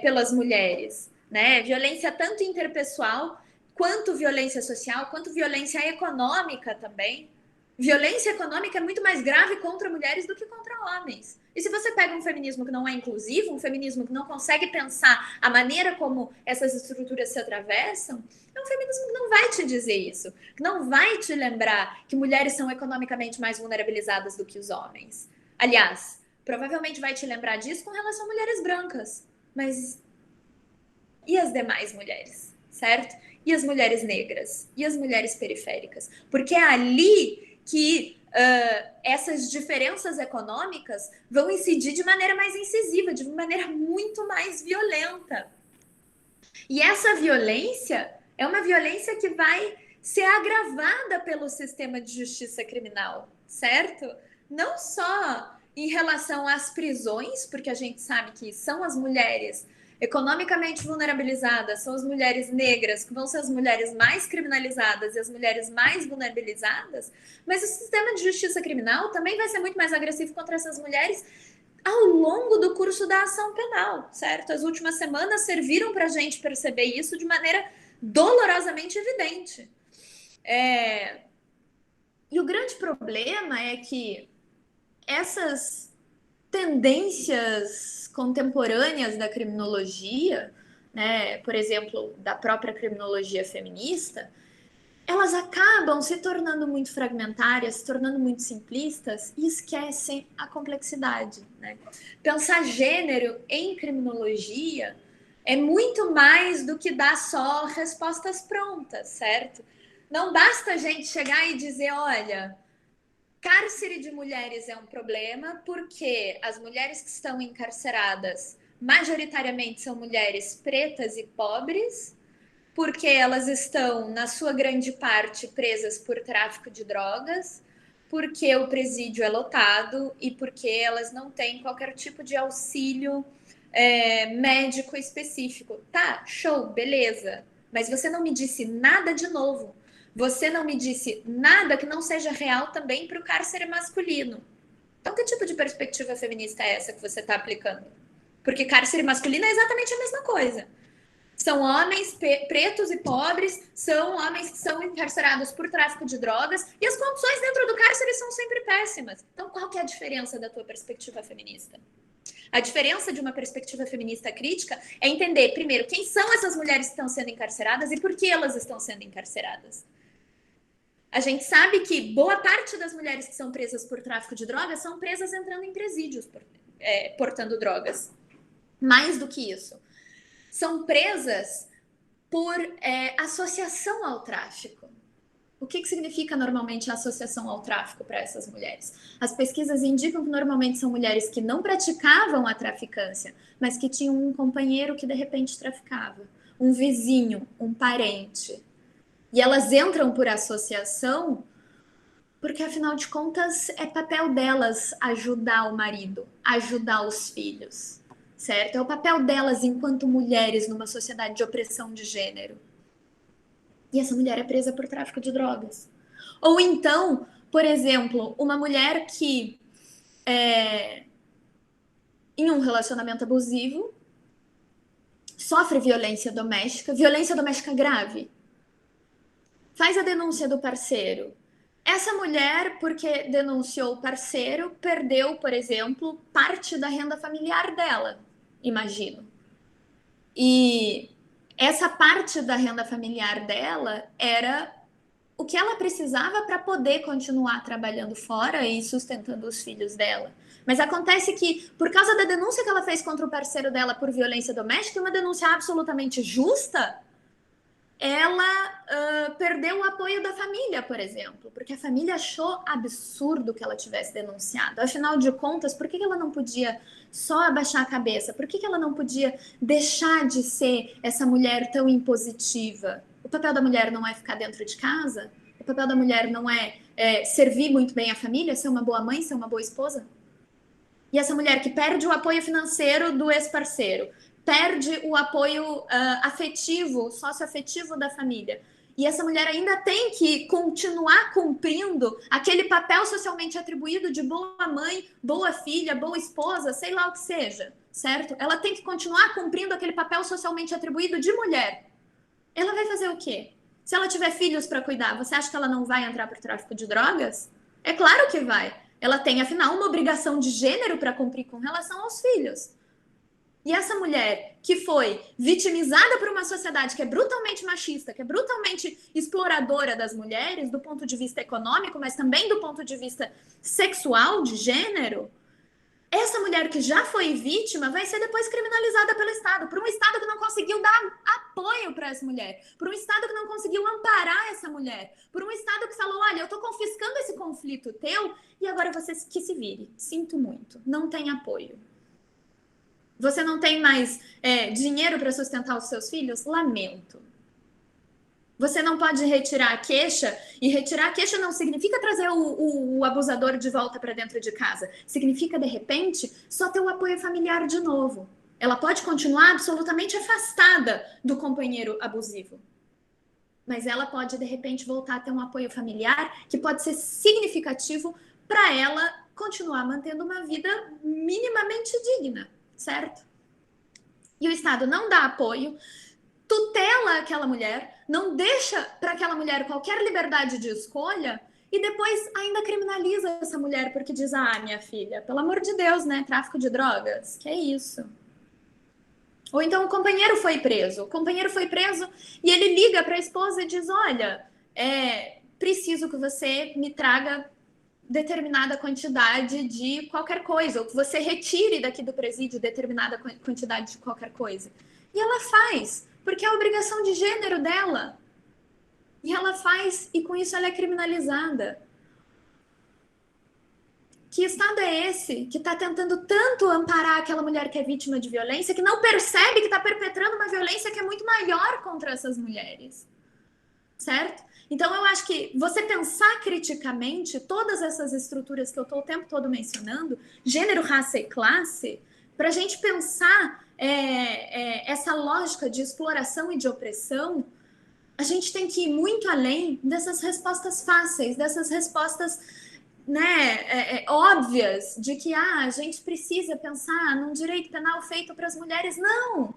pelas mulheres, né? Violência tanto interpessoal, quanto violência social, quanto violência econômica também. Violência econômica é muito mais grave contra mulheres do que contra homens. E se você pega um feminismo que não é inclusivo, um feminismo que não consegue pensar a maneira como essas estruturas se atravessam, é um feminismo que não vai te dizer isso, que não vai te lembrar que mulheres são economicamente mais vulnerabilizadas do que os homens. Aliás, provavelmente vai te lembrar disso com relação a mulheres brancas. Mas e as demais mulheres, certo? E as mulheres negras? E as mulheres periféricas? Porque é ali que essas diferenças econômicas vão incidir de maneira mais incisiva, de maneira muito mais violenta. E essa violência é uma violência que vai ser agravada pelo sistema de justiça criminal, certo? Não só em relação às prisões, porque a gente sabe que são as mulheres economicamente vulnerabilizadas, são as mulheres negras, que vão ser as mulheres mais criminalizadas e as mulheres mais vulnerabilizadas, mas o sistema de justiça criminal também vai ser muito mais agressivo contra essas mulheres ao longo do curso da ação penal, certo? As últimas semanas serviram para a gente perceber isso de maneira dolorosamente evidente. E o grande problema é que essas tendências contemporâneas da criminologia, né, por exemplo, da própria criminologia feminista, elas acabam se tornando muito fragmentárias, se tornando muito simplistas e esquecem a complexidade, né? Pensar gênero em criminologia é muito mais do que dar só respostas prontas, certo? Não basta a gente chegar e dizer, olha, cárcere de mulheres é um problema porque as mulheres que estão encarceradas majoritariamente são mulheres pretas e pobres, porque elas estão, na sua grande parte, presas por tráfico de drogas, porque o presídio é lotado e porque elas não têm qualquer tipo de auxílio médico específico. Tá, show, beleza. Mas você não me disse nada de novo. Você não me disse nada que não seja real também para o cárcere masculino. Então, que tipo de perspectiva feminista é essa que você está aplicando? Porque cárcere masculino é exatamente a mesma coisa. São homens pretos e pobres, são homens que são encarcerados por tráfico de drogas e as condições dentro do cárcere são sempre péssimas. Então, qual que é a diferença da tua perspectiva feminista? A diferença de uma perspectiva feminista crítica é entender, primeiro, quem são essas mulheres que estão sendo encarceradas e por que elas estão sendo encarceradas. A gente sabe que boa parte das mulheres que são presas por tráfico de drogas são presas entrando em presídios portando drogas. Mais do que isso. São presas por associação ao tráfico. O que significa normalmente a associação ao tráfico para essas mulheres? As pesquisas indicam que normalmente são mulheres que não praticavam a traficância, mas que tinham um companheiro que de repente traficava, um vizinho, um parente. E elas entram por associação porque, afinal de contas, é papel delas ajudar o marido, ajudar os filhos, certo? É o papel delas enquanto mulheres numa sociedade de opressão de gênero. E essa mulher é presa por tráfico de drogas. Ou então, por exemplo, uma mulher que em um relacionamento abusivo sofre violência doméstica grave. Faz a denúncia do parceiro. Essa mulher, porque denunciou o parceiro, perdeu, por exemplo, parte da renda familiar dela, imagino. E essa parte da renda familiar dela era o que ela precisava para poder continuar trabalhando fora e sustentando os filhos dela. Mas acontece que, por causa da denúncia que ela fez contra o parceiro dela por violência doméstica, uma denúncia absolutamente justa, ela perdeu o apoio da família, por exemplo, porque a família achou absurdo que ela tivesse denunciado. Afinal de contas, por que ela não podia só abaixar a cabeça? Por que ela não podia deixar de ser essa mulher tão impositiva? O papel da mulher não é ficar dentro de casa? O papel da mulher não é servir muito bem a família, ser uma boa mãe, ser uma boa esposa? E essa mulher que perde o apoio financeiro do ex-parceiro, perde o apoio afetivo, socioafetivo da família. E essa mulher ainda tem que continuar cumprindo aquele papel socialmente atribuído de boa mãe, boa filha, boa esposa, sei lá o que seja, certo? Ela tem que continuar cumprindo aquele papel socialmente atribuído de mulher. Ela vai fazer o quê? Se ela tiver filhos para cuidar, você acha que ela não vai entrar para o tráfico de drogas? É claro que vai. Ela tem, afinal, uma obrigação de gênero para cumprir com relação aos filhos. E essa mulher que foi vitimizada por uma sociedade que é brutalmente machista, que é brutalmente exploradora das mulheres, do ponto de vista econômico, mas também do ponto de vista sexual, de gênero, essa mulher que já foi vítima vai ser depois criminalizada pelo Estado, por um Estado que não conseguiu dar apoio para essa mulher, por um Estado que não conseguiu amparar essa mulher, por um Estado que falou, olha, eu estou confiscando esse conflito teu e agora você que se vire. Sinto muito, não tem apoio. Você não tem mais dinheiro para sustentar os seus filhos? Lamento. Você não pode retirar a queixa, e retirar a queixa não significa trazer o abusador de volta para dentro de casa. Significa, de repente, só ter o apoio familiar de novo. Ela pode continuar absolutamente afastada do companheiro abusivo. Mas ela pode, de repente, voltar a ter um apoio familiar que pode ser significativo para ela continuar mantendo uma vida minimamente digna, certo? E o Estado não dá apoio, tutela aquela mulher, não deixa para aquela mulher qualquer liberdade de escolha e depois ainda criminaliza essa mulher porque diz, minha filha, pelo amor de Deus, né, tráfico de drogas, que é isso? Ou então o companheiro foi preso e ele liga para a esposa e diz, olha, preciso que você me traga determinada quantidade de qualquer coisa, ou que você retire daqui do presídio determinada quantidade de qualquer coisa. E ela faz, porque é a obrigação de gênero dela. E ela faz, e com isso ela é criminalizada. Que Estado é esse que está tentando tanto amparar aquela mulher que é vítima de violência, que não percebe que está perpetrando uma violência que é muito maior contra essas mulheres? Certo? Então, eu acho que você pensar criticamente todas essas estruturas que eu estou o tempo todo mencionando, gênero, raça e classe, para a gente pensar essa lógica de exploração e de opressão, a gente tem que ir muito além dessas respostas fáceis, dessas respostas óbvias de que a gente precisa pensar num direito penal feito para as mulheres. Não!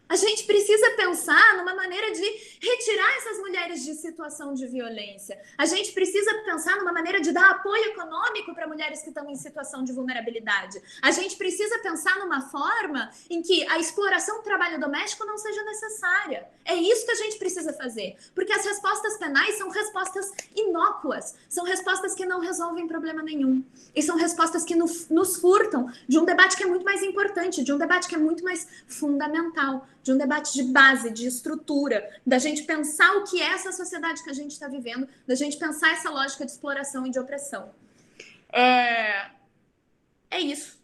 A gente precisa pensar numa maneira de retirar essas mulheres de situação de violência. A gente precisa pensar numa maneira de dar apoio econômico para mulheres que estão em situação de vulnerabilidade. A gente precisa pensar numa forma em que a exploração do trabalho doméstico não seja necessária. É isso que a gente precisa fazer. Porque as respostas penais são respostas inócuas. São respostas que não resolvem problema nenhum. E são respostas que nos furtam de um debate que é muito mais importante, de um debate que é muito mais fundamental, de um debate de base, de estrutura, da gente pensar o que é essa sociedade que a gente está vivendo, da gente pensar essa lógica de exploração e de opressão. É isso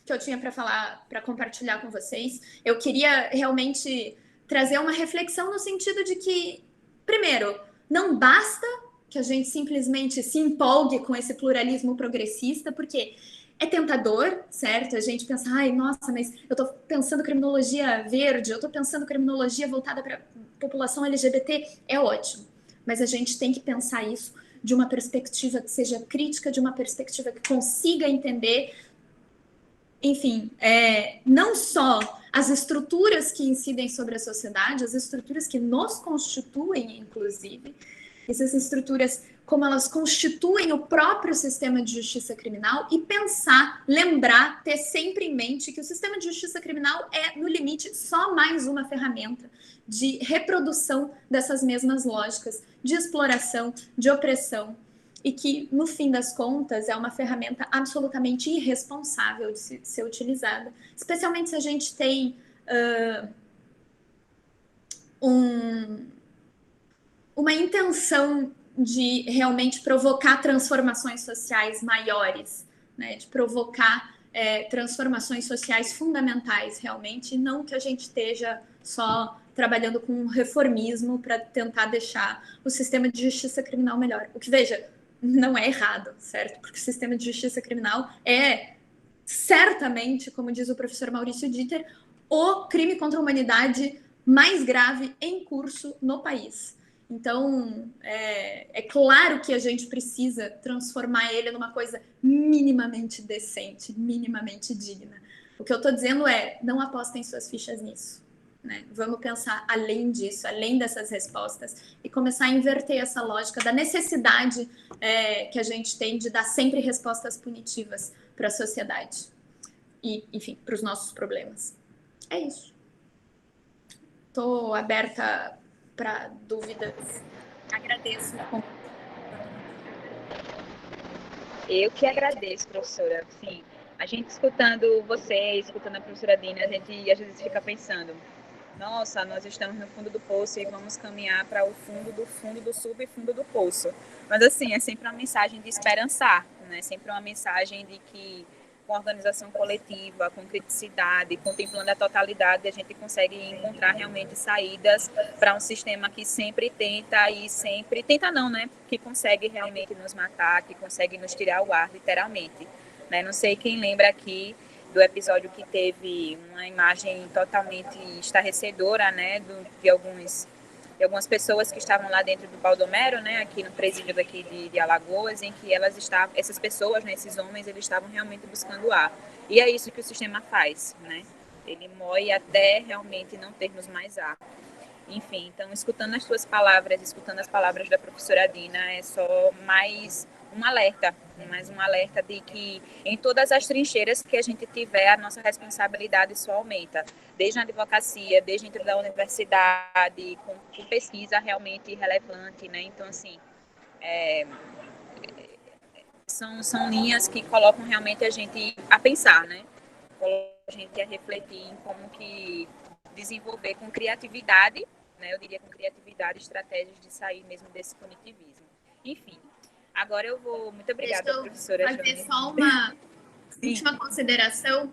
que eu tinha para falar, para compartilhar com vocês. Eu queria realmente trazer uma reflexão no sentido de que, primeiro, não basta que a gente simplesmente se empolgue com esse pluralismo progressista, porque é tentador, certo? A gente pensa, nossa, mas eu tô pensando criminologia verde, eu tô pensando criminologia voltada para a população LGBT, é ótimo. Mas a gente tem que pensar isso de uma perspectiva que seja crítica, de uma perspectiva que consiga entender, enfim, não só as estruturas que incidem sobre a sociedade, as estruturas que nos constituem, inclusive, essas estruturas, como elas constituem o próprio sistema de justiça criminal, e pensar, lembrar, ter sempre em mente que o sistema de justiça criminal é, no limite, só mais uma ferramenta de reprodução dessas mesmas lógicas de exploração, de opressão, e que, no fim das contas, é uma ferramenta absolutamente irresponsável de ser utilizada, especialmente se a gente tem uma intenção de realmente provocar transformações sociais maiores, né? De provocar transformações sociais fundamentais, realmente, e não que a gente esteja só trabalhando com um reformismo para tentar deixar o sistema de justiça criminal melhor. O que, veja, não é errado, certo? Porque o sistema de justiça criminal é, certamente, como diz o professor Maurício Dieter, o crime contra a humanidade mais grave em curso no país. Então, é claro que a gente precisa transformar ele numa coisa minimamente decente, minimamente digna. O que eu estou dizendo é, não apostem suas fichas nisso. Né? Vamos pensar além disso, além dessas respostas, e começar a inverter essa lógica da necessidade que a gente tem de dar sempre respostas punitivas para a sociedade. E, enfim, para os nossos problemas. É isso. Estou aberta para dúvidas. Agradeço. Eu que agradeço, professora. Sim, a gente escutando você, escutando a professora Dina, a gente às vezes fica pensando, nossa, nós estamos no fundo do poço e vamos caminhar para o fundo do sub e fundo do poço. Mas assim, é sempre uma mensagem de esperançar, né? Sempre uma mensagem de que com organização coletiva, com criticidade, contemplando a totalidade, a gente consegue encontrar realmente saídas para um sistema que sempre tenta e sempre... Tenta não, né? Que consegue realmente nos matar, que consegue nos tirar o ar, literalmente. Né? Não sei quem lembra aqui do episódio que teve uma imagem totalmente estarrecedora, né? De algumas pessoas que estavam lá dentro do Baldomero, né, aqui no presídio daqui de Alagoas, em que essas pessoas, né, esses homens, eles estavam realmente buscando ar. E é isso que o sistema faz, né? Ele moe até realmente não termos mais ar. Enfim, então, escutando as suas palavras, escutando as palavras da professora Dina, é só mais um alerta de que em todas as trincheiras que a gente tiver, a nossa responsabilidade só aumenta, desde a advocacia, desde dentro da universidade, com pesquisa realmente relevante, né? Então, assim, são linhas que colocam realmente a gente a pensar, né? Colocam a gente a refletir em como que desenvolver com criatividade, né? Eu diria com criatividade, estratégias de sair mesmo desse punitivismo. Enfim, agora eu vou... Muito obrigada, professora. Deixa eu fazer só uma última consideração,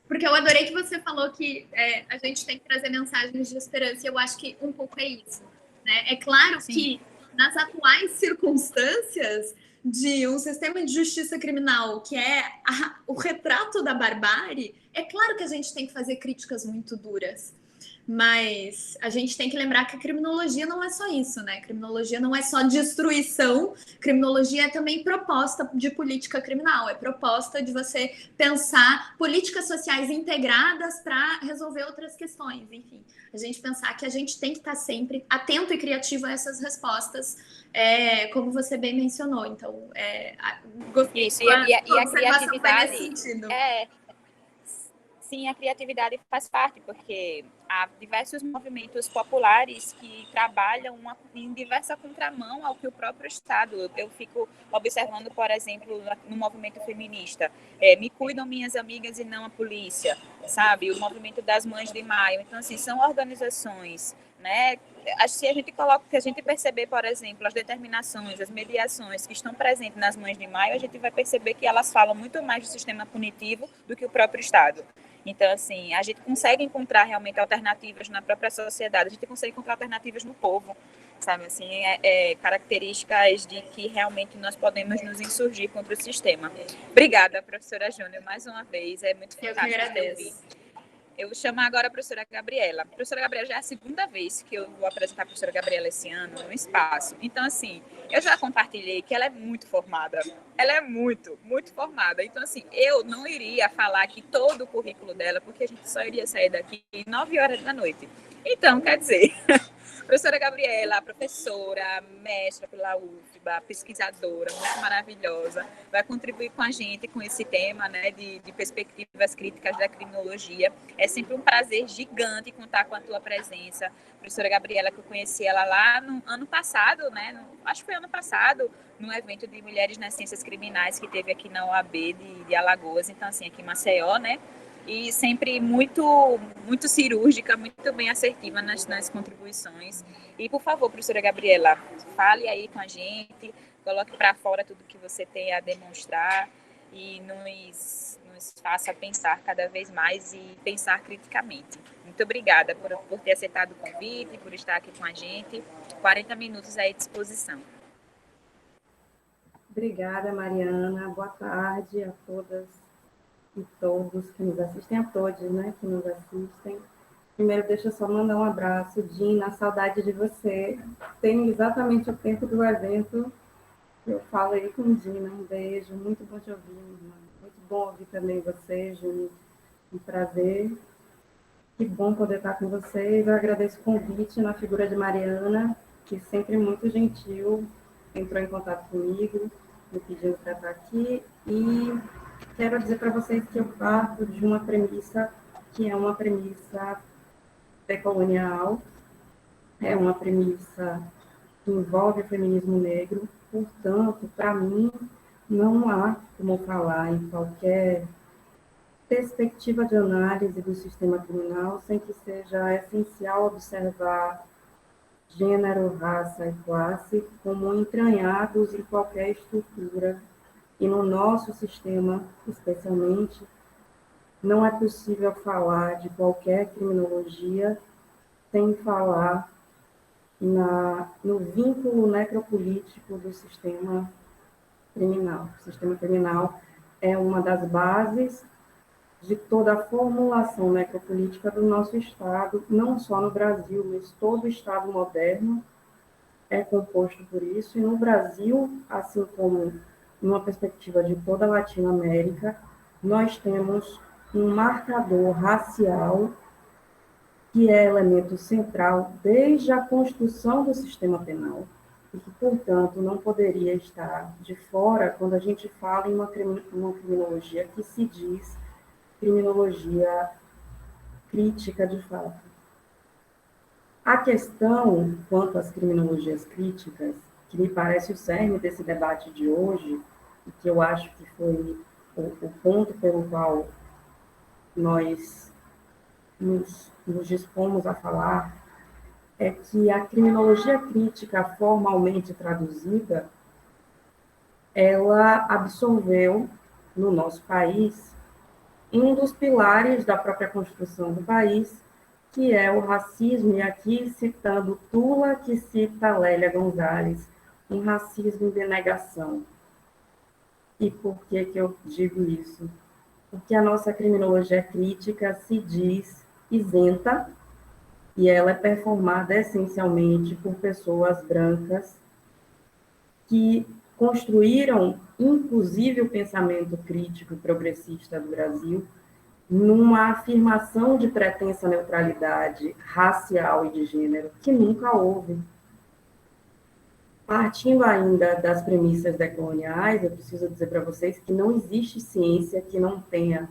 porque eu adorei que você falou que a gente tem que trazer mensagens de esperança, e eu acho que um pouco é isso. Né? É claro que nas atuais circunstâncias de um sistema de justiça criminal que é o retrato da barbárie, é claro que a gente tem que fazer críticas muito duras. Mas a gente tem que lembrar que a criminologia não é só isso, né? Criminologia não é só destruição, criminologia é também proposta de política criminal, é proposta de você pensar políticas sociais integradas para resolver outras questões, enfim. A gente pensar que a gente tem que estar sempre atento e criativo a essas respostas, como você bem mencionou. Então, gostei isso, e a criatividade nesse sentido. Sim, a criatividade faz parte, porque há diversos movimentos populares que trabalham em diversa contramão ao que o próprio Estado. Eu fico observando, por exemplo, no movimento feminista, me cuidam minhas amigas e não a polícia, sabe? O movimento das Mães de Maio. Então, assim, são organizações, né? Se a gente perceber, por exemplo, as determinações, as mediações que estão presentes nas Mães de Maio, a gente vai perceber que elas falam muito mais do sistema punitivo do que o próprio Estado. Então, assim, a gente consegue encontrar realmente alternativas na própria sociedade, a gente consegue encontrar alternativas no povo, sabe? Assim, características de que realmente nós podemos nos insurgir contra o sistema. Obrigada, professora Júnior, mais uma vez, é muito fantástico te ouvir. Eu vou chamar agora a professora Gabriela. A professora Gabriela já é a segunda vez que eu vou apresentar a professora Gabriela esse ano no espaço. Então, assim, eu já compartilhei que ela é muito formada. Ela é muito, muito formada. Então, assim, eu não iria falar aqui todo o currículo dela, porque a gente só iria sair daqui 9 horas da noite. Então, quer dizer... Professora Gabriela, professora, mestra pela UFBA, pesquisadora, muito maravilhosa, vai contribuir com a gente com esse tema, né, de perspectivas críticas da criminologia. É sempre um prazer gigante contar com a tua presença. Professora Gabriela, que eu conheci ela lá no ano passado, né, acho que foi ano passado, num evento de Mulheres nas Ciências Criminais que teve aqui na OAB de Alagoas, então assim, aqui em Maceió, né? e sempre muito cirúrgica, muito bem assertiva nas contribuições. E, por favor, professora Gabriela, fale aí com a gente, coloque para fora tudo que você tem a demonstrar e nos faça pensar cada vez mais e pensar criticamente. Muito obrigada por ter aceitado o convite, por estar aqui com a gente. 40 minutos à disposição. Obrigada, Mariana. Boa tarde a todas e todos que nos assistem, a todos, né, que nos assistem. Primeiro, deixa eu só mandar um abraço, Dina, saudade de você. Tem exatamente o tempo do evento. Eu falo aí com Dina, um beijo, muito bom te ouvir, irmã. Muito bom ouvir também você, Júnior. Um prazer. Que bom poder estar com vocês. Eu agradeço o convite na figura de Mariana, que sempre muito gentil, entrou em contato comigo, me pedindo para estar aqui. E quero dizer para vocês que eu parto de uma premissa que é uma premissa decolonial, é uma premissa que envolve o feminismo negro. Portanto, para mim, não há como falar em qualquer perspectiva de análise do sistema criminal sem que seja essencial observar gênero, raça e classe como entranhados em qualquer estrutura. E no nosso sistema, especialmente, não é possível falar de qualquer criminologia sem falar no vínculo necropolítico do sistema criminal. O sistema criminal é uma das bases de toda a formulação necropolítica do nosso Estado, não só no Brasil, mas todo o Estado moderno é composto por isso. E no Brasil, assim como numa perspectiva de toda a Latinoamérica, nós temos um marcador racial que é elemento central desde a construção do sistema penal e que, portanto, não poderia estar de fora quando a gente fala em uma criminologia que se diz criminologia crítica de fato. A questão quanto às criminologias críticas, que me parece o cerne desse debate de hoje, e que eu acho que foi o ponto pelo qual nós nos dispomos a falar, é que a criminologia crítica formalmente traduzida, ela absorveu no nosso país um dos pilares da própria construção do país, que é o racismo, e aqui citando Tula, que cita Lélia Gonzalez, um racismo de negação. E por que eu digo isso? Porque a nossa criminologia crítica se diz isenta, e ela é performada essencialmente por pessoas brancas que construíram, inclusive, o pensamento crítico e progressista do Brasil numa afirmação de pretensa neutralidade racial e de gênero que nunca houve. Partindo ainda das premissas decoloniais, eu preciso dizer para vocês que não existe ciência que não tenha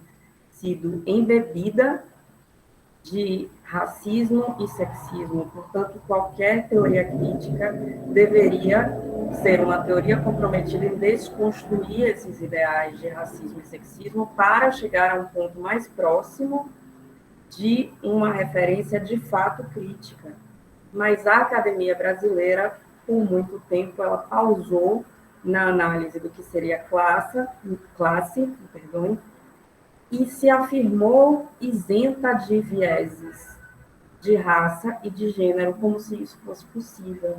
sido embebida de racismo e sexismo. Portanto, qualquer teoria crítica deveria ser uma teoria comprometida em desconstruir esses ideais de racismo e sexismo para chegar a um ponto mais próximo de uma referência de fato crítica. Mas a academia brasileira, por muito tempo, ela pausou na análise do que seria classe, e se afirmou isenta de vieses de raça e de gênero, como se isso fosse possível.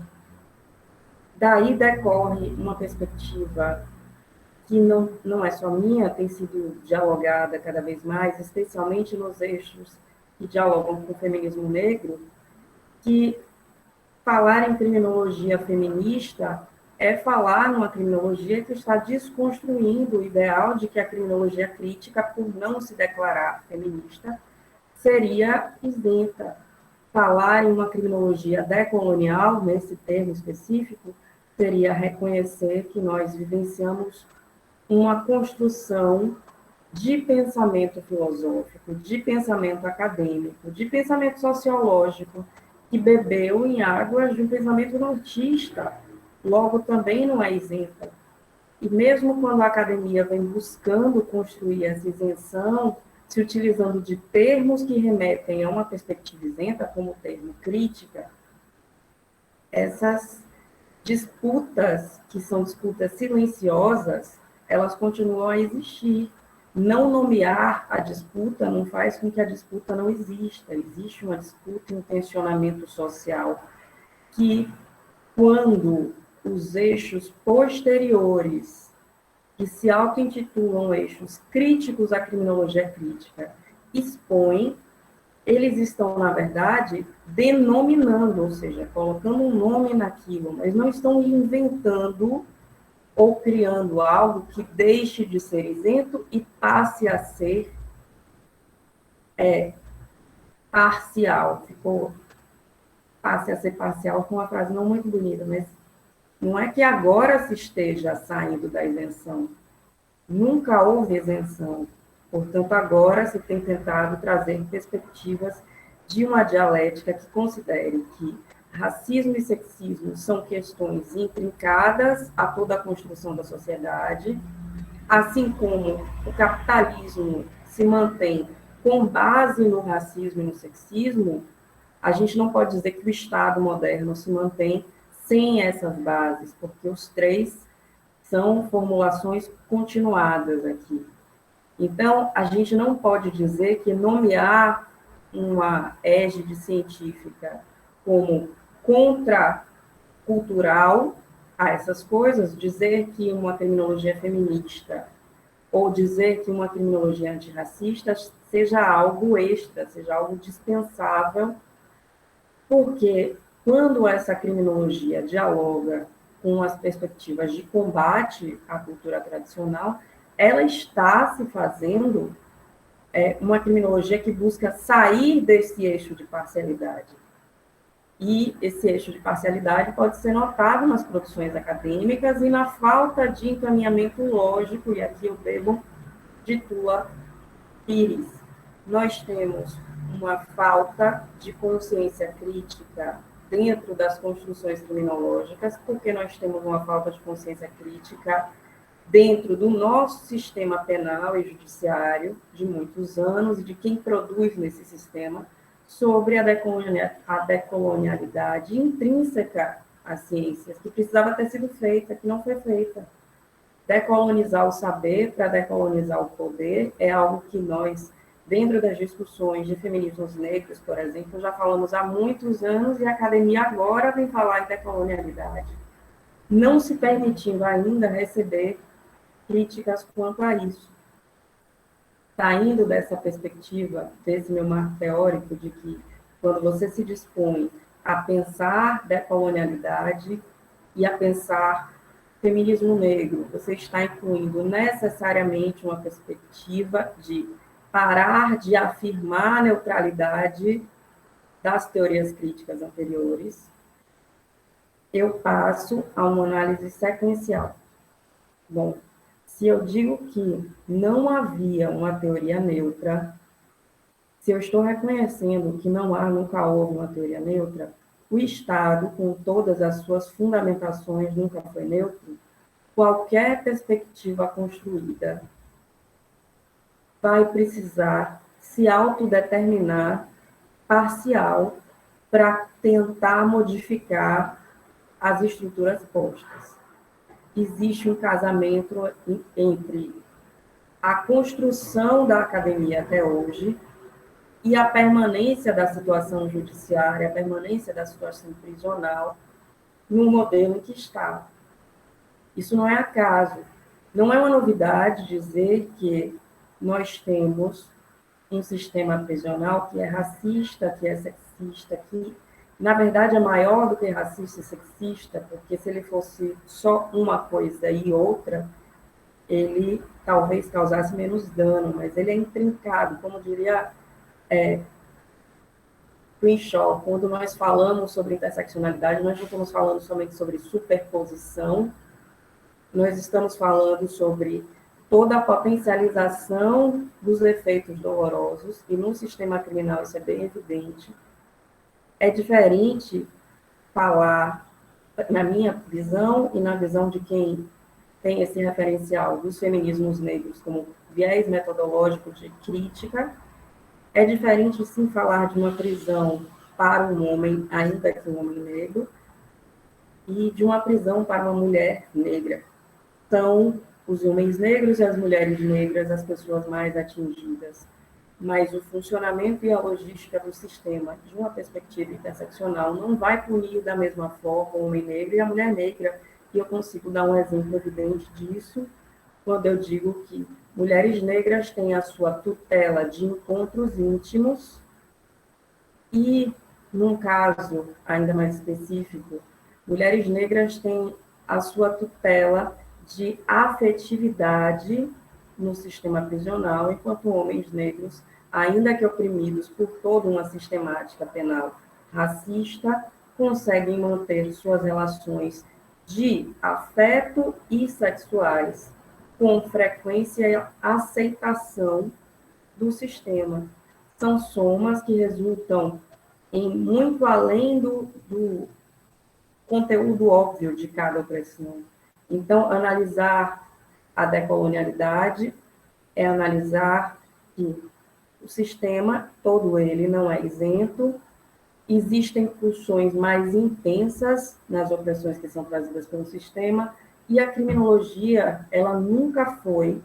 Daí decorre uma perspectiva que não é só minha, tem sido dialogada cada vez mais, especialmente nos eixos que dialogam com o feminismo negro, que falar em criminologia feminista é falar numa criminologia que está desconstruindo o ideal de que a criminologia crítica, por não se declarar feminista, seria isenta. Falar em uma criminologia decolonial, nesse termo específico, seria reconhecer que nós vivenciamos uma construção de pensamento filosófico, de pensamento acadêmico, de pensamento sociológico, que bebeu em águas de um pensamento nortista, logo também não é isenta. E mesmo quando a academia vem buscando construir essa isenção se utilizando de termos que remetem a uma perspectiva isenta, como o termo crítica, essas disputas, que são disputas silenciosas, elas continuam a existir. Não nomear a disputa não faz com que a disputa não exista. Existe uma disputa em tensionamento social que, quando os eixos posteriores, que se auto-intitulam eixos críticos à criminologia crítica, expõem, eles estão, na verdade, denominando, ou seja, colocando um nome naquilo, mas não estão inventando ou criando algo que deixe de ser isento e passe a ser parcial. Passe a ser parcial com uma frase não muito bonita, mas não é que agora se esteja saindo da isenção. Nunca houve isenção. Portanto, agora se tem tentado trazer perspectivas de uma dialética que considere que racismo e sexismo são questões intrincadas a toda a construção da sociedade, assim como o capitalismo se mantém com base no racismo e no sexismo, a gente não pode dizer que o Estado moderno se mantém sem essas bases, porque os três são formulações continuadas aqui. Então, a gente não pode dizer que nomear uma égide científica como contracultural a essas coisas, dizer que uma terminologia feminista ou dizer que uma terminologia antirracista seja algo extra, seja algo dispensável, porque quando essa criminologia dialoga com as perspectivas de combate à cultura tradicional, ela está se fazendo uma criminologia que busca sair desse eixo de parcialidade. E esse eixo de parcialidade pode ser notado nas produções acadêmicas e na falta de encaminhamento lógico, e aqui eu bebo de Tula Pires. Nós temos uma falta de consciência crítica dentro das construções criminológicas, porque nós temos uma falta de consciência crítica dentro do nosso sistema penal e judiciário de muitos anos e de quem produz nesse sistema sobre a decolonialidade intrínseca às ciências, que precisava ter sido feita, que não foi feita. Decolonizar o saber para decolonizar o poder é algo que nós, dentro das discussões de feminismos negros, por exemplo, já falamos há muitos anos e a academia agora vem falar em decolonialidade, não se permitindo ainda receber críticas quanto a isso. Saindo dessa perspectiva, desse meu marco teórico de que quando você se dispõe a pensar decolonialidade e a pensar feminismo negro, você está incluindo necessariamente uma perspectiva de parar de afirmar a neutralidade das teorias críticas anteriores. Eu passo a uma análise sequencial. Bom, se eu digo que não havia uma teoria neutra, se eu estou reconhecendo que nunca houve uma teoria neutra, o Estado, com todas as suas fundamentações, nunca foi neutro, qualquer perspectiva construída vai precisar se autodeterminar parcial para tentar modificar as estruturas postas. Existe um casamento entre a construção da academia até hoje e a permanência da situação judiciária, a permanência da situação prisional no modelo em que está. Isso não é acaso. Não é uma novidade dizer que nós temos um sistema prisional que é racista, que é sexista, que, na verdade, é maior do que racista e sexista, porque se ele fosse só uma coisa e outra, ele talvez causasse menos dano, mas ele é intrincado, como diria Crenshaw, quando nós falamos sobre interseccionalidade, nós não estamos falando somente sobre superposição, nós estamos falando sobre toda a potencialização dos efeitos dolorosos, e no sistema criminal isso é bem evidente. É diferente falar, na minha visão e na visão de quem tem esse referencial dos feminismos negros como viés metodológico de crítica. É diferente, sim, falar de uma prisão para um homem, ainda que um homem negro, e de uma prisão para uma mulher negra. São os homens negros e as mulheres negras as pessoas mais atingidas. Mas o funcionamento e a logística do sistema, de uma perspectiva interseccional, não vai punir da mesma forma o homem negro e a mulher negra. E eu consigo dar um exemplo evidente disso quando eu digo que mulheres negras têm a sua tutela de encontros íntimos e, num caso ainda mais específico, mulheres negras têm a sua tutela de afetividade no sistema prisional, enquanto homens negros, ainda que oprimidos por toda uma sistemática penal racista, conseguem manter suas relações de afeto e sexuais com frequência e aceitação do sistema. São somas que resultam em muito além do conteúdo óbvio de cada opressão. Então, analisar a decolonialidade é analisar que o sistema, todo ele, não é isento, existem pulsões mais intensas nas opressões que são trazidas pelo sistema, e a criminologia, ela nunca foi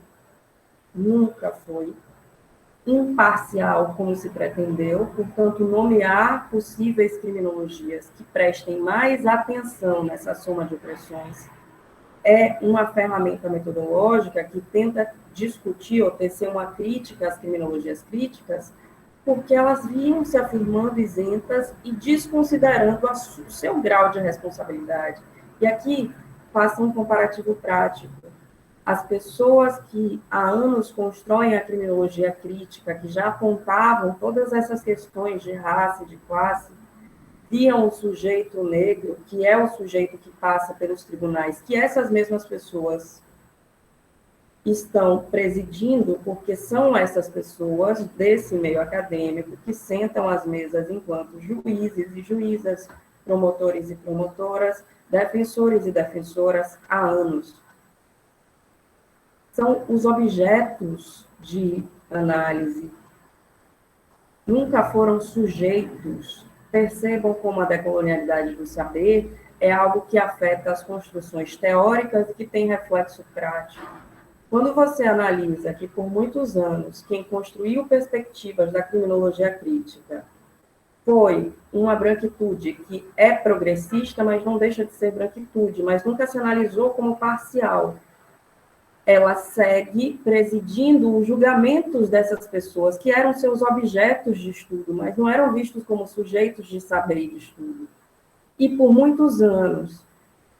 imparcial como se pretendeu, portanto, nomear possíveis criminologias que prestem mais atenção nessa soma de opressões é uma ferramenta metodológica que tenta discutir ou tecer uma crítica às criminologias críticas, porque elas vinham se afirmando isentas e desconsiderando o seu grau de responsabilidade. E aqui faço um comparativo prático. As pessoas que há anos constroem a criminologia crítica, que já apontavam todas essas questões de raça e de classe, viam o sujeito negro, que é o sujeito que passa pelos tribunais, que essas mesmas pessoas estão presidindo, porque são essas pessoas desse meio acadêmico que sentam às mesas enquanto juízes e juízas, promotores e promotoras, defensores e defensoras há anos. São os objetos de análise, nunca foram sujeitos. Percebam como a decolonialidade do saber é algo que afeta as construções teóricas e que tem reflexo prático. Quando você analisa que, por muitos anos, quem construiu perspectivas da criminologia crítica foi uma branquitude que é progressista, mas não deixa de ser branquitude, mas nunca se analisou como parcial. Ela segue presidindo os julgamentos dessas pessoas, que eram seus objetos de estudo, mas não eram vistos como sujeitos de saber e de estudo. E por muitos anos,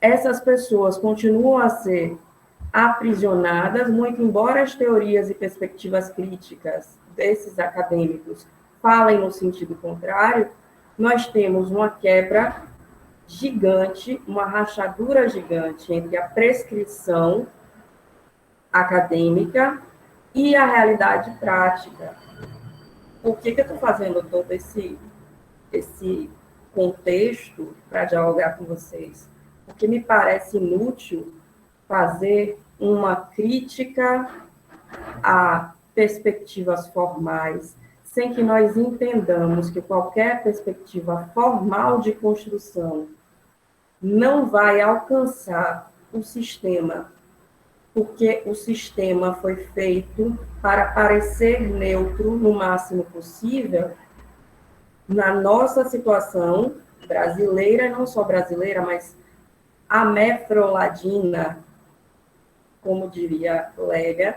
essas pessoas continuam a ser aprisionadas, muito embora as teorias e perspectivas críticas desses acadêmicos falem no sentido contrário, nós temos uma quebra gigante, uma rachadura gigante entre a prescrição acadêmica e a realidade prática. Por que eu estou fazendo todo esse contexto para dialogar com vocês? Porque me parece inútil fazer uma crítica a perspectivas formais, sem que nós entendamos que qualquer perspectiva formal de construção não vai alcançar o sistema, porque o sistema foi feito para parecer neutro no máximo possível na nossa situação brasileira, não só brasileira, mas amefroladina, como diria Lega.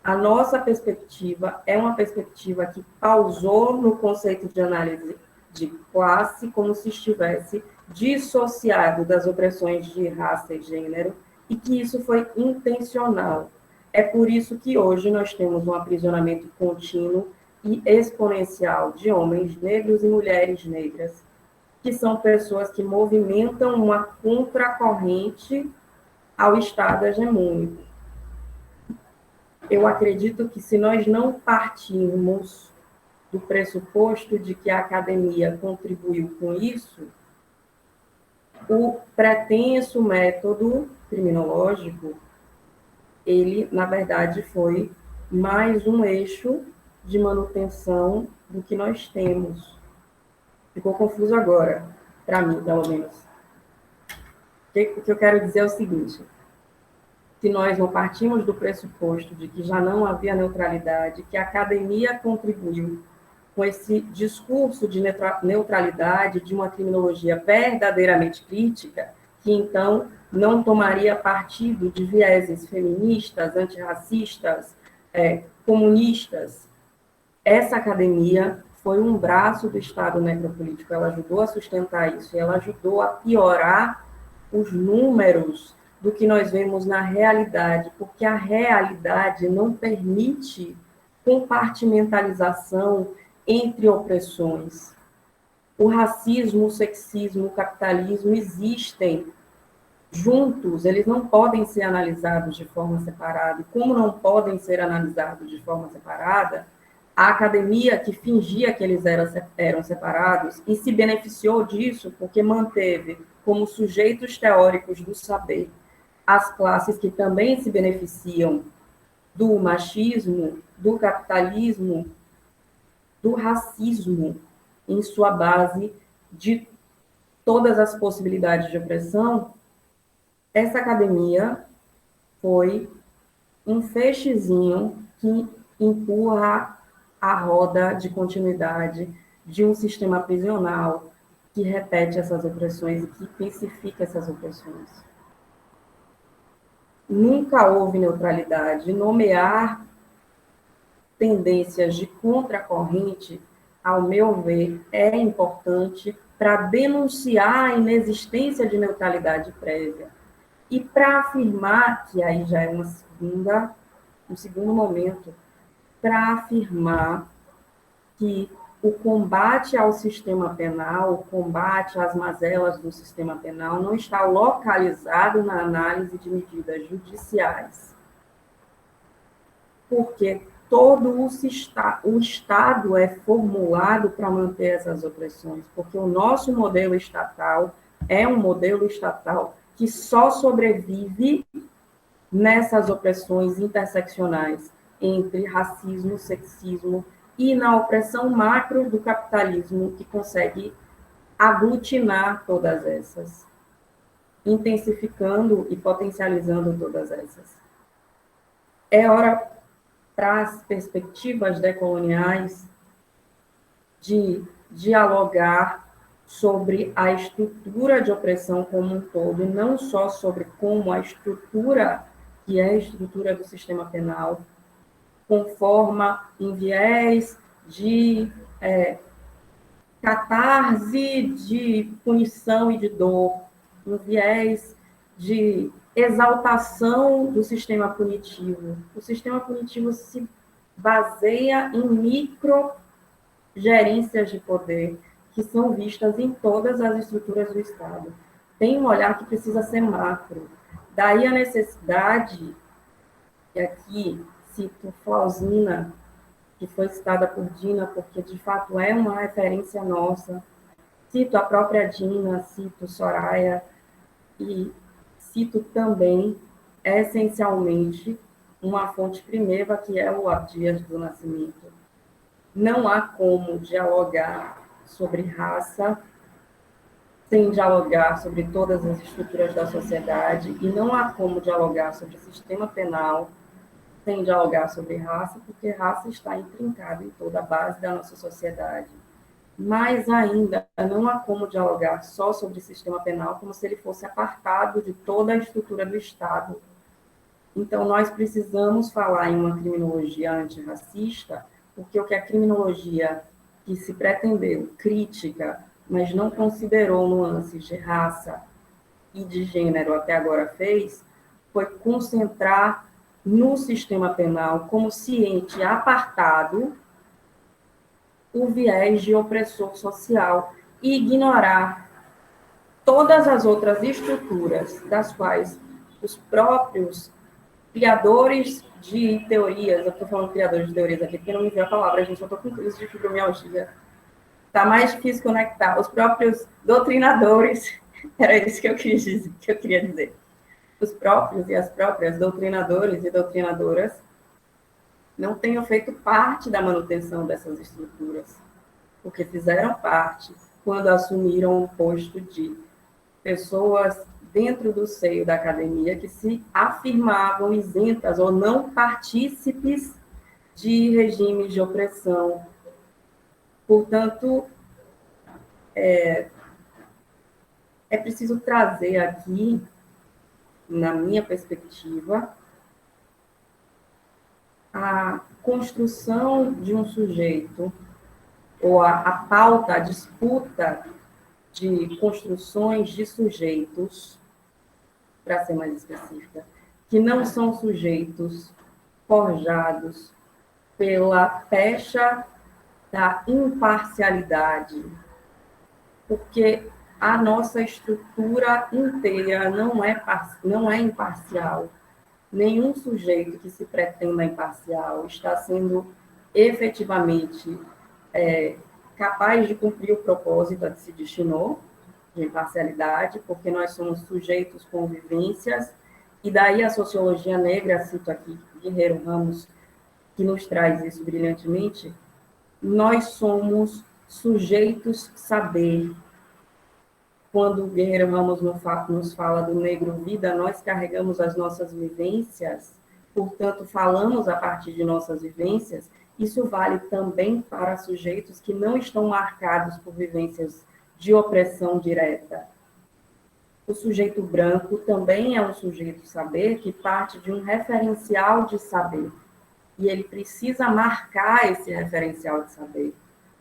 A nossa perspectiva é uma perspectiva que pausou no conceito de análise de classe, como se estivesse dissociado das opressões de raça e gênero, e que isso foi intencional. É por isso que hoje nós temos um aprisionamento contínuo e exponencial de homens negros e mulheres negras, que são pessoas que movimentam uma contracorrente ao Estado hegemônico. Eu acredito que se nós não partirmos do pressuposto de que a academia contribuiu com isso, o pretenso método criminológico ele, na verdade, foi mais um eixo de manutenção do que nós temos. Ficou confuso agora, para mim, pelo menos. O que eu quero dizer é o seguinte: se nós não partimos do pressuposto de que já não havia neutralidade, que a academia contribuiu com esse discurso de neutralidade, de uma criminologia verdadeiramente crítica, que então não tomaria partido de vieses feministas, antirracistas, comunistas. Essa academia foi um braço do Estado necropolítico, ela ajudou a sustentar isso, ela ajudou a piorar os números do que nós vemos na realidade, porque a realidade não permite compartimentalização entre opressões. O racismo, o sexismo, o capitalismo existem juntos, eles não podem ser analisados de forma separada. E como não podem ser analisados de forma separada, a academia que fingia que eles eram separados e se beneficiou disso porque manteve como sujeitos teóricos do saber as classes que também se beneficiam do machismo, do capitalismo, do racismo em sua base de todas as possibilidades de opressão. Essa academia foi um feixezinho que empurra a roda de continuidade de um sistema prisional que repete essas opressões e que intensifica essas opressões. Nunca houve neutralidade. Nomear tendências de contracorrente, ao meu ver, é importante para denunciar a inexistência de neutralidade prévia. E para afirmar, que aí já é um segundo momento, para afirmar que o combate ao sistema penal, o combate às mazelas do sistema penal não está localizado na análise de medidas judiciais. Porque todo o Estado é formulado para manter essas opressões, porque o nosso modelo estatal é um modelo estatal que só sobrevive nessas opressões interseccionais entre racismo, sexismo e na opressão macro do capitalismo, que consegue aglutinar todas essas, intensificando e potencializando todas essas. É hora, para as perspectivas decoloniais, de dialogar sobre a estrutura de opressão como um todo, e não só sobre como a estrutura, que é a estrutura do sistema penal, conforma em viés de catarse, de punição e de dor, um viés de exaltação do sistema punitivo. O sistema punitivo se baseia em microgerências de poder, que são vistas em todas as estruturas do Estado. Tem um olhar que precisa ser macro. Daí a necessidade, e aqui cito Flausina, que foi citada por Dina, porque de fato é uma referência nossa. Cito a própria Dina, cito Soraya, e cito também, essencialmente, uma fonte primeva, que é o Abdias do Nascimento. Não há como dialogar sobre raça sem dialogar sobre todas as estruturas da sociedade, e não há como dialogar sobre o sistema penal sem dialogar sobre raça, porque raça está intrincada em toda a base da nossa sociedade. Mas ainda não há como dialogar só sobre o sistema penal como se ele fosse apartado de toda a estrutura do Estado. Então, nós precisamos falar em uma criminologia antirracista, porque o que a criminologia que se pretendeu crítica, mas não considerou nuances de raça e de gênero até agora fez, foi concentrar no sistema penal como ciente apartado o viés de opressor social e ignorar todas as outras estruturas das quais os próprios criadores de teorias, eu estou falando criadores de teorias aqui porque não me veio a palavra, gente, eu estou com crise de fibromialgia, está mais difícil conectar, os próprios doutrinadores, era isso que eu queria dizer. os próprios e as próprias doutrinadores e doutrinadoras não tenham feito parte da manutenção dessas estruturas, porque fizeram parte quando assumiram o posto de pessoas dentro do seio da academia que se afirmavam isentas ou não partícipes de regimes de opressão. Portanto, é preciso trazer aqui, na minha perspectiva, a construção de um sujeito, ou a pauta, a disputa de construções de sujeitos, para ser mais específica, que não são sujeitos forjados pela pecha da imparcialidade, porque a nossa estrutura inteira não é imparcial. Nenhum sujeito que se pretenda imparcial está sendo efetivamente capaz de cumprir o propósito a que se destinou, de imparcialidade, porque nós somos sujeitos com vivências, e daí a sociologia negra, cito aqui Guerreiro Ramos, que nos traz isso brilhantemente, nós somos sujeitos saber. Quando o Guerreiro Ramos nos fala do negro vida, nós carregamos as nossas vivências, portanto, falamos a partir de nossas vivências. Isso vale também para sujeitos que não estão marcados por vivências de opressão direta. O sujeito branco também é um sujeito saber que parte de um referencial de saber. E ele precisa marcar esse referencial de saber.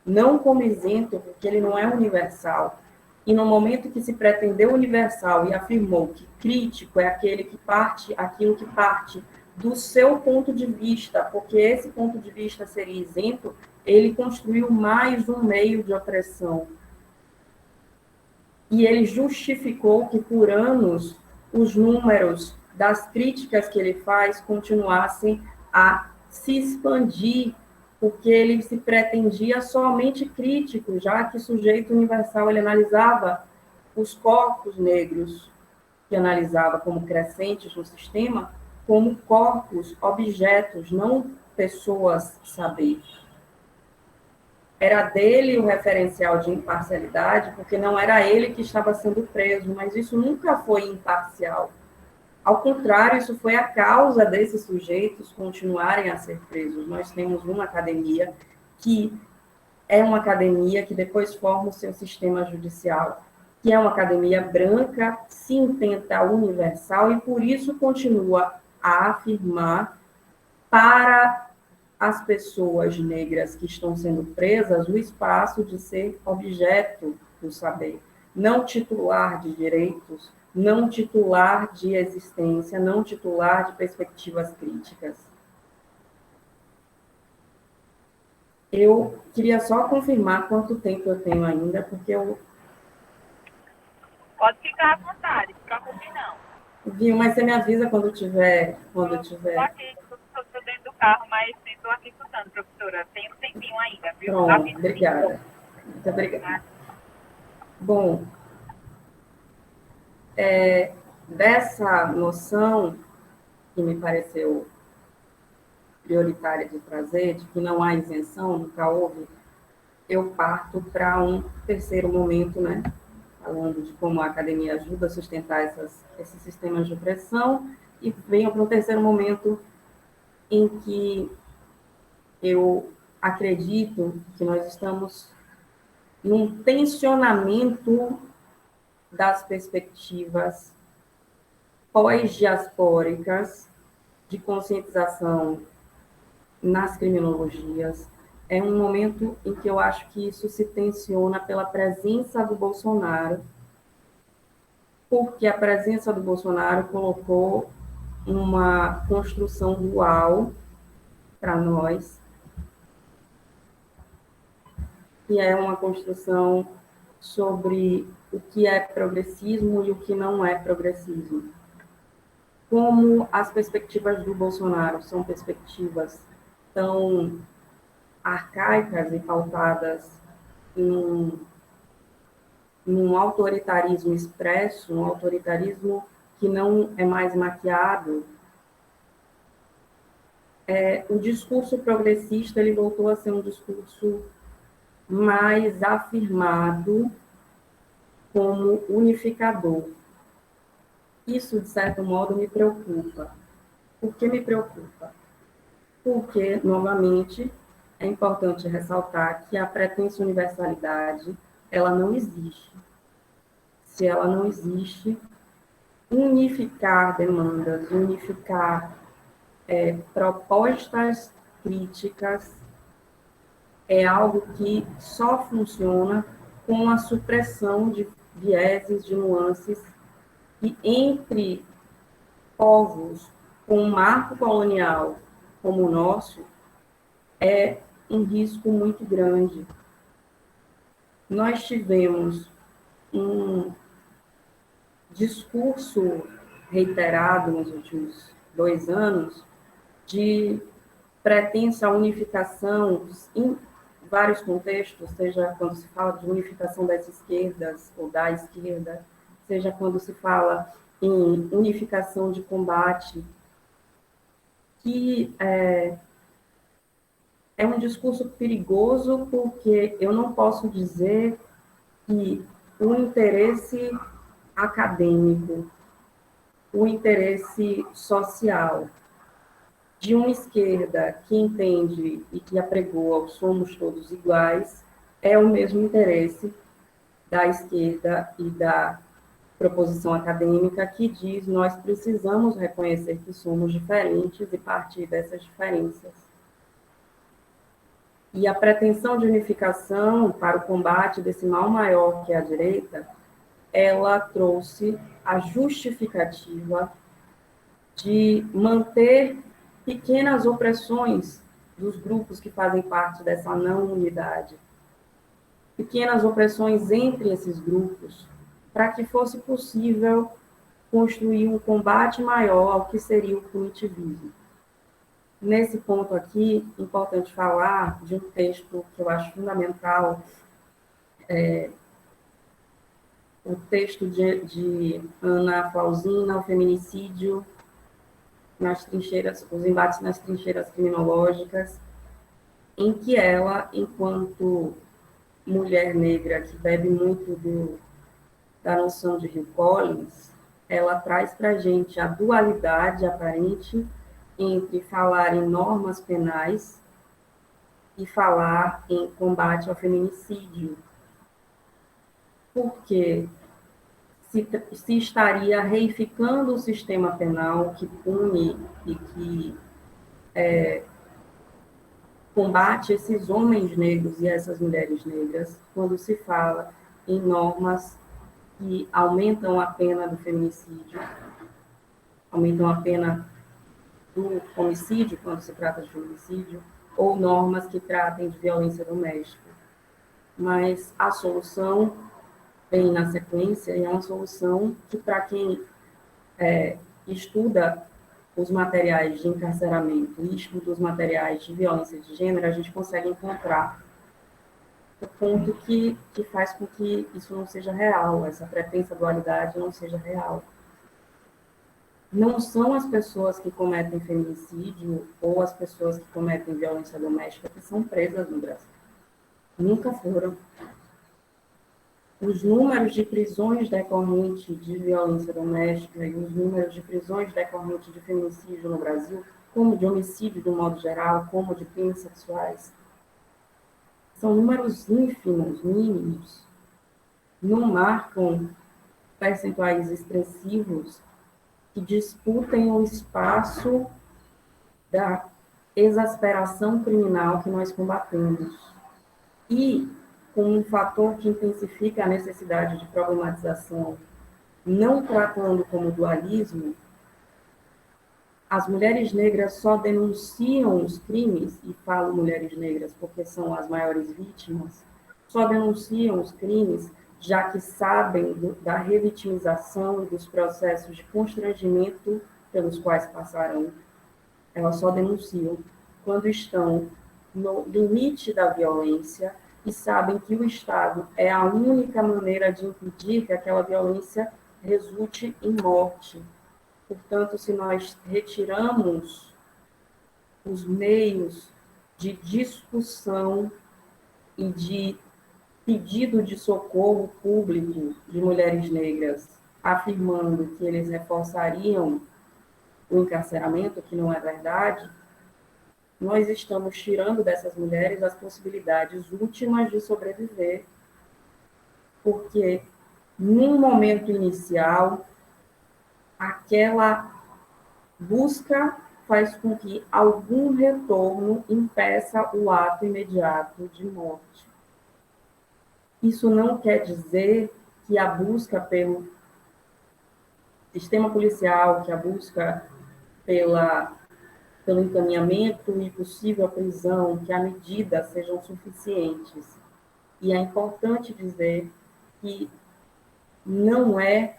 Não como isento, porque ele não é universal. E no momento que se pretendeu universal e afirmou que crítico é aquilo que parte do seu ponto de vista, porque esse ponto de vista seria isento, ele construiu mais um meio de opressão. E ele justificou que, por anos, os números das críticas que ele faz continuassem a se expandir, porque ele se pretendia somente crítico, já que o sujeito universal ele analisava os corpos negros, que analisava como crescentes no sistema, como corpos, objetos, não pessoas saber. Era dele o referencial de imparcialidade, porque não era ele que estava sendo preso, mas isso nunca foi imparcial. Ao contrário, isso foi a causa desses sujeitos continuarem a ser presos. Nós temos uma academia que é uma academia que depois forma o seu sistema judicial, que é uma academia branca, se intenta universal e por isso continua a afirmar para as pessoas negras que estão sendo presas o espaço de ser objeto do saber, não titular de direitos, não titular de existência, não titular de perspectivas críticas. Eu queria só confirmar quanto tempo eu tenho ainda, porque eu... Pode ficar à vontade, não se preocupe não. Viu, mas você me avisa quando tiver... Estou aqui, estou dentro do carro, mas estou aqui escutando, professora. Tem um tempinho ainda, viu? Pronto, obrigada. Muito obrigada. Bom, dessa noção que me pareceu prioritária de trazer, de que não há isenção, nunca houve, eu parto para um terceiro momento, né? Falando de como a academia ajuda a sustentar esses sistemas de opressão, e venho para um terceiro momento em que eu acredito que nós estamos num tensionamento das perspectivas pós-diaspóricas de conscientização nas criminologias. É um momento em que eu acho que isso se tensiona pela presença do Bolsonaro, porque a presença do Bolsonaro colocou uma construção dual para nós, que é uma construção sobre o que é progressismo e o que não é progressismo. Como as perspectivas do Bolsonaro são perspectivas tão arcaicas e pautadas num autoritarismo expresso, um autoritarismo que não é mais maquiado, o discurso progressista ele voltou a ser um discurso mais afirmado como unificador. Isso, de certo modo, me preocupa. Por que me preocupa? Porque, novamente, é importante ressaltar que a pretensa universalidade, ela não existe. Se ela não existe, unificar demandas, unificar propostas críticas é algo que só funciona com a supressão de vieses, de nuances, e entre povos com um marco colonial como o nosso, é um risco muito grande. Nós tivemos um discurso reiterado nos últimos 2 anos de pretensa unificação em vários contextos, seja quando se fala de unificação das esquerdas ou da esquerda, seja quando se fala em unificação de combate, que é um discurso perigoso, porque eu não posso dizer que o interesse acadêmico, o interesse social de uma esquerda que entende e que apregoa o somos todos iguais é o mesmo interesse da esquerda e da proposição acadêmica que diz nós precisamos reconhecer que somos diferentes e partir dessas diferenças. E a pretensão de unificação para o combate desse mal maior que é a direita, ela trouxe a justificativa de manter pequenas opressões dos grupos que fazem parte dessa não unidade, pequenas opressões entre esses grupos, para que fosse possível construir um combate maior ao que seria o punitivismo. Nesse ponto aqui, é importante falar de um texto que eu acho fundamental, o texto de Ana Flausina, O Feminicídio nas Trincheiras, os embates nas trincheiras criminológicas, em que ela, enquanto mulher negra que bebe muito da noção de Hill Collins, ela traz para a gente a dualidade aparente entre falar em normas penais e falar em combate ao feminicídio. Porque se estaria reificando o sistema penal que pune e que combate esses homens negros e essas mulheres negras, quando se fala em normas que aumentam a pena do feminicídio, aumentam a pena do homicídio, quando se trata de feminicídio, ou normas que tratem de violência doméstica. Mas a solução vem na sequência, e é uma solução que, para quem estuda os materiais de encarceramento e estuda os materiais de violência de gênero, a gente consegue encontrar o ponto que faz com que isso não seja real, essa pretensa dualidade não seja real. Não são as pessoas que cometem feminicídio ou as pessoas que cometem violência doméstica que são presas no Brasil. Nunca foram. Os números de prisões decorrentes de violência doméstica e os números de prisões decorrentes de feminicídio no Brasil, como de homicídio de um modo geral, como de crimes sexuais, são números ínfimos, mínimos, não marcam percentuais expressivos que disputem o espaço da exasperação criminal que nós combatemos. E, como um fator que intensifica a necessidade de problematização, não tratando como dualismo, as mulheres negras só denunciam os crimes, e falo mulheres negras porque são as maiores vítimas, só denunciam os crimes já que sabem da revitimização e dos processos de constrangimento pelos quais passarão. Elas só denunciam quando estão no limite da violência e sabem que o Estado é a única maneira de impedir que aquela violência resulte em morte. Portanto, se nós retiramos os meios de discussão e de pedido de socorro público de mulheres negras, afirmando que eles reforçariam o encarceramento, que não é verdade, nós estamos tirando dessas mulheres as possibilidades últimas de sobreviver, porque, num momento inicial, aquela busca faz com que algum retorno impeça o ato imediato de morte. Isso não quer dizer que a busca pelo sistema policial, que a busca pelo encaminhamento e possível prisão, que a medida sejam suficientes. E é importante dizer que não é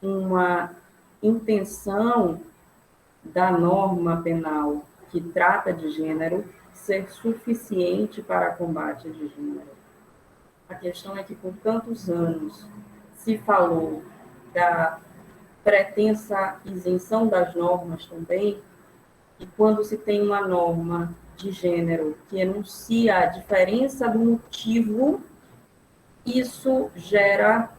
uma intenção da norma penal que trata de gênero ser suficiente para combate de gênero. A questão é que por tantos anos se falou da pretensa isenção das normas também, e quando se tem uma norma de gênero que enuncia a diferença do motivo, isso gera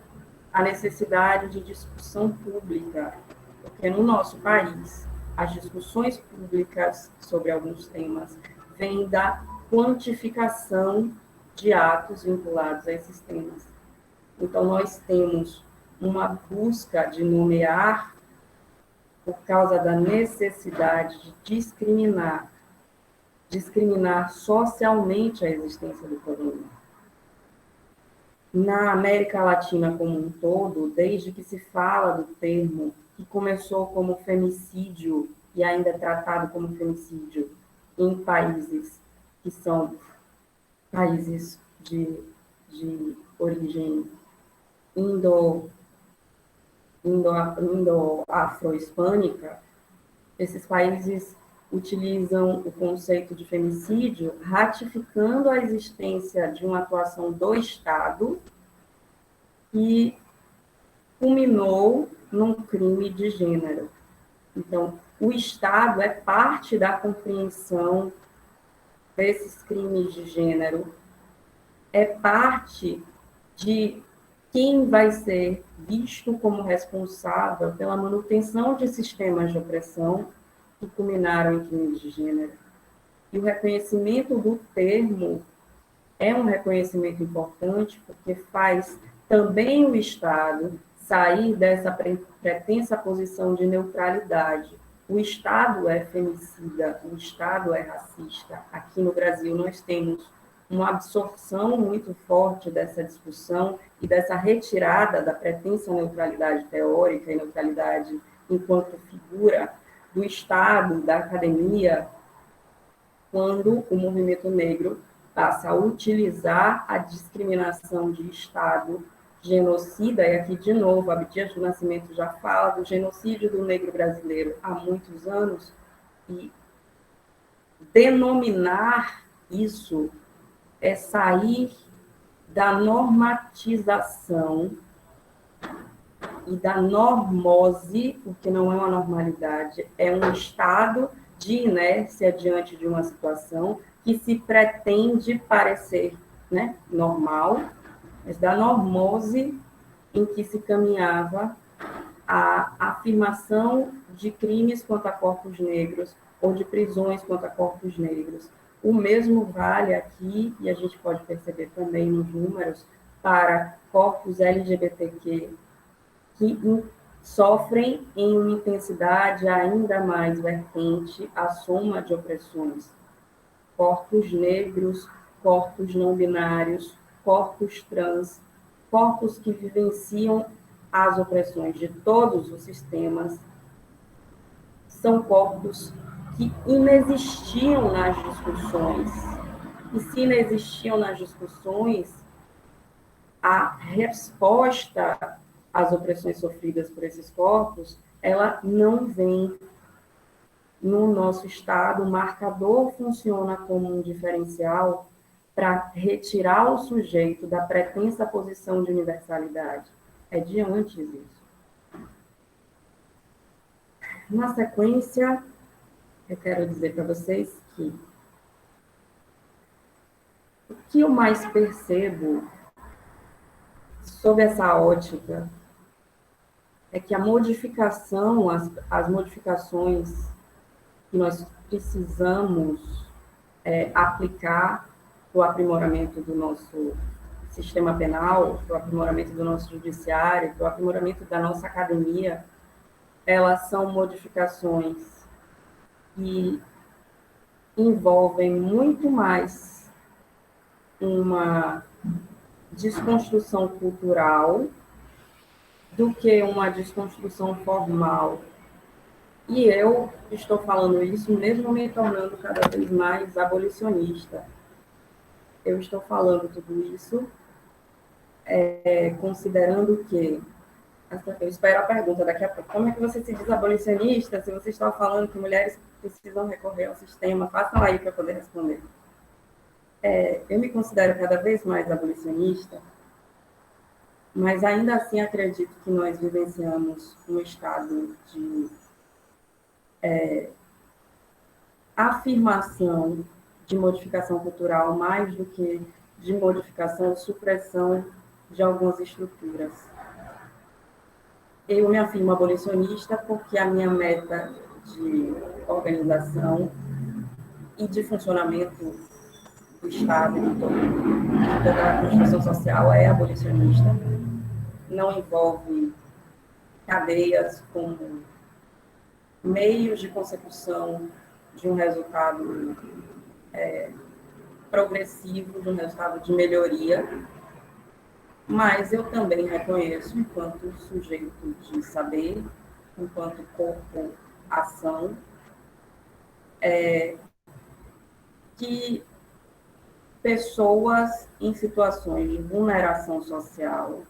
a necessidade de discussão pública, porque no nosso país, as discussões públicas sobre alguns temas vêm da quantificação de atos vinculados a esses temas. Então, nós temos uma busca de nomear por causa da necessidade de discriminar socialmente a existência do problema. Na América Latina como um todo, desde que se fala do termo, que começou como femicídio e ainda é tratado como femicídio em países que são países de origem indo-afro-hispânica, esses países utilizam o conceito de femicídio, ratificando a existência de uma atuação do Estado que culminou num crime de gênero. Então, o Estado é parte da compreensão desses crimes de gênero, é parte de quem vai ser visto como responsável pela manutenção de sistemas de opressão que culminaram em crimes de gênero. E o reconhecimento do termo é um reconhecimento importante, porque faz também o Estado sair dessa pretensa posição de neutralidade. O Estado é femicida, o Estado é racista. Aqui no Brasil nós temos uma absorção muito forte dessa discussão e dessa retirada da pretensa neutralidade teórica e neutralidade enquanto figura do Estado, da academia, quando o movimento negro passa a utilizar a discriminação de Estado genocida, e aqui, de novo, Abdias do Nascimento já fala do genocídio do negro brasileiro há muitos anos, e denominar isso é sair da normatização e da normose, porque não é uma normalidade, é um estado de inércia diante de uma situação que se pretende parecer, né, normal, mas da normose em que se caminhava a afirmação de crimes contra corpos negros ou de prisões contra corpos negros. O mesmo vale aqui, e a gente pode perceber também nos números, para corpos LGBTQ, que sofrem em uma intensidade ainda mais vertente a soma de opressões. Corpos negros, corpos não binários, corpos trans, corpos que vivenciam as opressões de todos os sistemas, são corpos que inexistiam nas discussões. E se inexistiam nas discussões, a resposta às opressões sofridas por esses corpos, ela não vem no nosso Estado. O marcador funciona como um diferencial para retirar o sujeito da pretensa posição de universalidade. É de antes isso. Na sequência, eu quero dizer para vocês que o que eu mais percebo sob essa ótica é que a modificação, as modificações que nós precisamos aplicar para o aprimoramento do nosso sistema penal, para o aprimoramento do nosso judiciário, para o aprimoramento da nossa academia, elas são modificações que envolvem muito mais uma desconstrução cultural do que uma desconstrução formal. E eu estou falando isso mesmo me tornando cada vez mais abolicionista. Eu estou falando tudo isso considerando que... Eu espero a pergunta daqui a pouco. Como é que você se diz abolicionista se você está falando que mulheres precisam recorrer ao sistema? Façam aí para poder responder. Eu me considero cada vez mais abolicionista, mas ainda assim acredito que nós vivenciamos um estado de afirmação de modificação cultural mais do que de modificação, supressão de algumas estruturas. Eu me afirmo abolicionista porque a minha meta de organização e de funcionamento do Estado e de toda a construção social é abolicionista. Não envolve cadeias como meios de consecução de um resultado progressivo, de um resultado de melhoria, mas eu também reconheço, enquanto sujeito de saber, enquanto corpo-ação, que pessoas em situações de vulneração social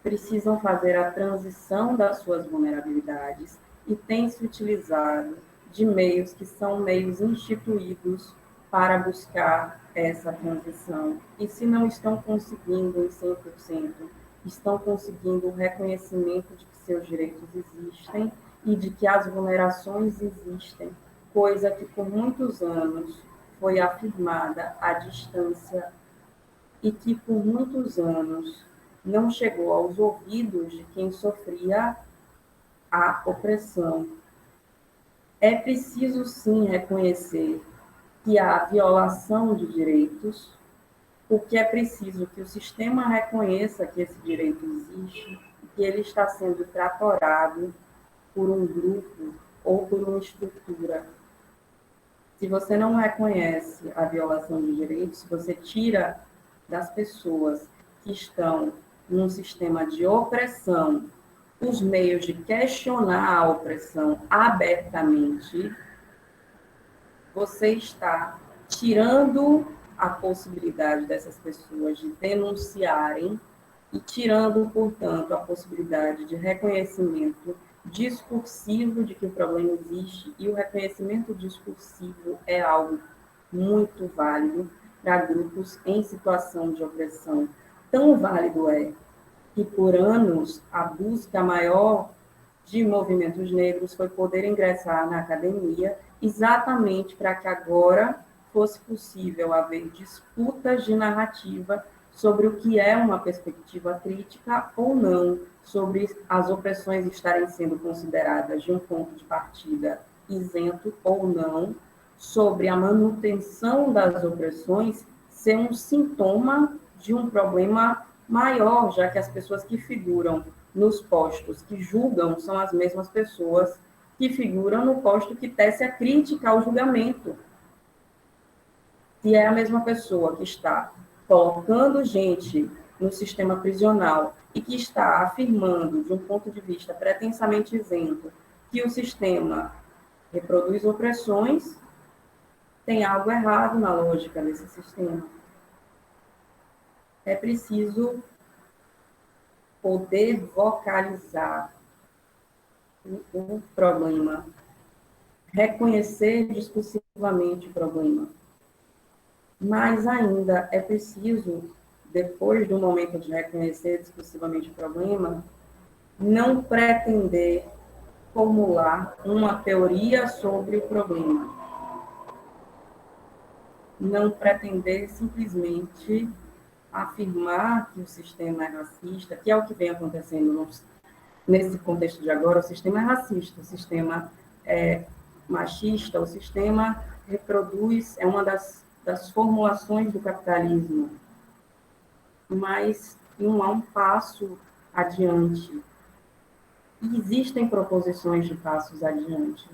precisam fazer a transição das suas vulnerabilidades e têm se utilizado de meios que são meios instituídos para buscar essa transição. E se não estão conseguindo em 100%, estão conseguindo o reconhecimento de que seus direitos existem e de que as vulnerações existem, coisa que por muitos anos foi afirmada à distância e que por muitos anos não chegou aos ouvidos de quem sofria a opressão. É preciso, sim, reconhecer que há violação de direitos, porque é preciso que o sistema reconheça que esse direito existe e que ele está sendo tratorado por um grupo ou por uma estrutura. Se você não reconhece a violação de direitos, se você tira das pessoas que estão num sistema de opressão os meios de questionar a opressão abertamente, você está tirando a possibilidade dessas pessoas de denunciarem e tirando, portanto, a possibilidade de reconhecimento discursivo de que o problema existe, e o reconhecimento discursivo é algo muito válido para grupos em situação de opressão. Tão válido é que, por anos, a busca maior de movimentos negros foi poder ingressar na academia, exatamente para que agora fosse possível haver disputas de narrativa sobre o que é uma perspectiva crítica ou não, sobre as opressões estarem sendo consideradas de um ponto de partida isento ou não, sobre a manutenção das opressões ser um sintoma de um problema maior, já que as pessoas que figuram nos postos que julgam são as mesmas pessoas que figuram no posto que tece a crítica ao julgamento. Se é a mesma pessoa que está colocando gente no sistema prisional e que está afirmando, de um ponto de vista pretensamente isento, que o sistema reproduz opressões, tem algo errado na lógica desse sistema. É preciso poder vocalizar o problema, reconhecer discursivamente o problema. Mas ainda é preciso, depois do momento de reconhecer discursivamente o problema, não pretender formular uma teoria sobre o problema. Não pretender simplesmente afirmar que o sistema é racista, que é o que vem acontecendo nesse contexto de agora. O sistema é racista, o sistema é machista, o sistema reproduz, é uma das formulações do capitalismo, mas não há um passo adiante. E existem proposições de passos adiante.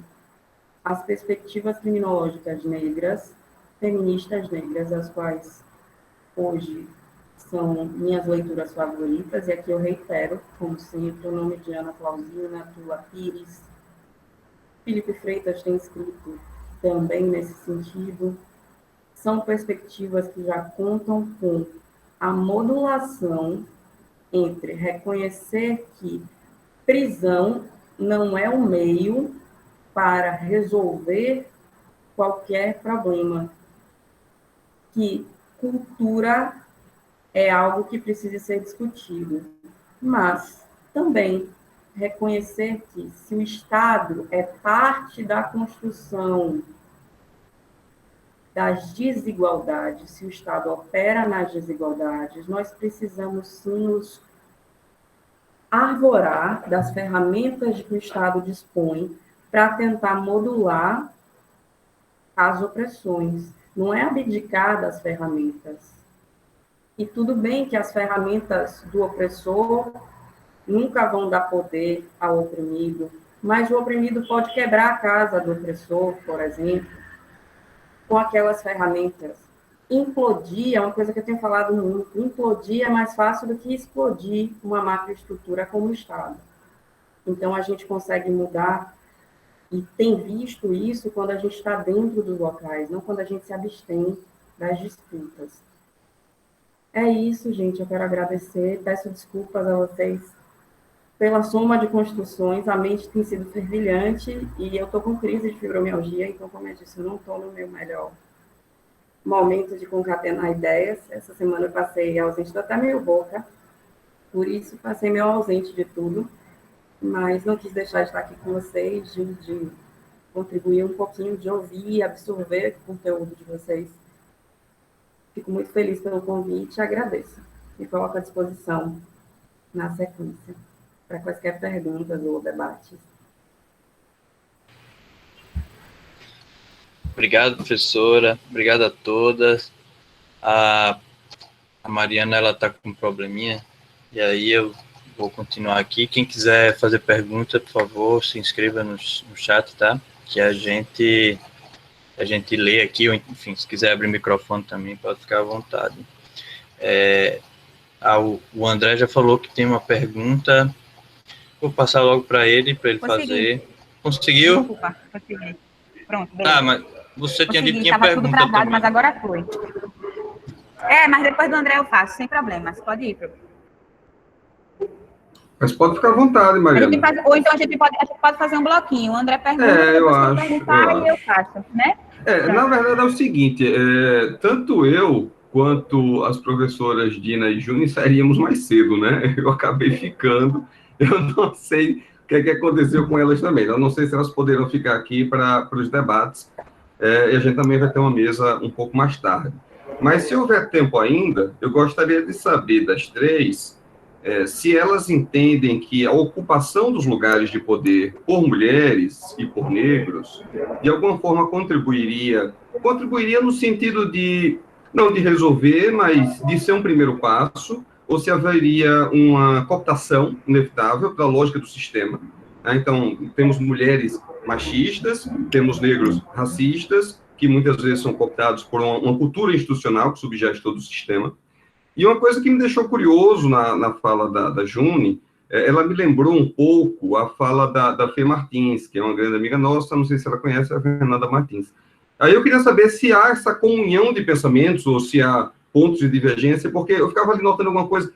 As perspectivas criminológicas negras, feministas negras, as quais hoje são minhas leituras favoritas, e aqui eu reitero, como sempre, o nome de Ana Clausina, Tula Pires. Felipe Freitas tem escrito também nesse sentido. São perspectivas que já contam com a modulação entre reconhecer que prisão não é um meio para resolver qualquer problema, que cultura é algo que precisa ser discutido, mas também reconhecer que se o Estado é parte da construção das desigualdades, se o Estado opera nas desigualdades, nós precisamos sim nos arvorar das ferramentas de que o Estado dispõe para tentar modular as opressões. Não é abdicar das ferramentas. E tudo bem que as ferramentas do opressor nunca vão dar poder ao oprimido, mas o oprimido pode quebrar a casa do opressor, por exemplo, com aquelas ferramentas. Implodir é uma coisa que eu tenho falado muito. Implodir é mais fácil do que explodir uma macroestrutura como o Estado. Então, a gente consegue mudar, e tem visto isso quando a gente está dentro dos locais, não quando a gente se abstém das disputas. É isso, gente. Eu quero agradecer. Peço desculpas a vocês pela soma de construções. A mente tem sido fervilhante e eu estou com crise de fibromialgia, então, como eu disse, eu não estou no meu melhor momento de concatenar ideias. Essa semana eu passei ausente, estou até meio boca, por isso passei meio ausente de tudo, mas não quis deixar de estar aqui com vocês, de contribuir um pouquinho, de ouvir e absorver o conteúdo de vocês. Fico muito feliz pelo convite e agradeço. Me coloco à disposição na sequência para quaisquer perguntas ou debates. Obrigado, professora. Obrigado a todas. A Mariana, ela está com um probleminha, e aí eu vou continuar aqui. Quem quiser fazer pergunta, por favor, se inscreva no chat, tá? Que a gente lê aqui, ou enfim, se quiser abrir o microfone também, pode ficar à vontade. O André já falou que tem uma pergunta. Vou passar logo para ele fazer. Conseguiu? Desculpa, consegui. Pronto, beleza. Ah, mas você tinha dito que tinha tava pergunta tudo travado, também. mas agora foi. Mas depois do André eu faço, sem problemas. Pode ir, professor. Mas pode ficar à vontade, Mariana. Ou então a gente pode fazer um bloquinho. O André pergunta, eu acho, perguntar e eu faço, né? Na verdade é o seguinte, tanto eu quanto as professoras Dina e Júnior sairíamos mais cedo, né? Eu acabei ficando, eu não sei o que aconteceu com elas também. Eu não sei se elas poderão ficar aqui para os debates, e a gente também vai ter uma mesa um pouco mais tarde. Mas se houver tempo ainda, eu gostaria de saber das três, se elas entendem que a ocupação dos lugares de poder por mulheres e por negros, de alguma forma contribuiria no sentido de, não de resolver, mas de ser um primeiro passo, ou se haveria uma cooptação inevitável da lógica do sistema. Então, temos mulheres machistas, temos negros racistas, que muitas vezes são cooptados por uma cultura institucional que subjete todo o sistema. E uma coisa que me deixou curioso na fala da June, ela me lembrou um pouco a fala da Fê Martins, que é uma grande amiga nossa, não sei se ela conhece, a Fernanda Martins. Aí eu queria saber se há essa comunhão de pensamentos, ou se há pontos de divergência, porque eu ficava ali notando alguma coisa,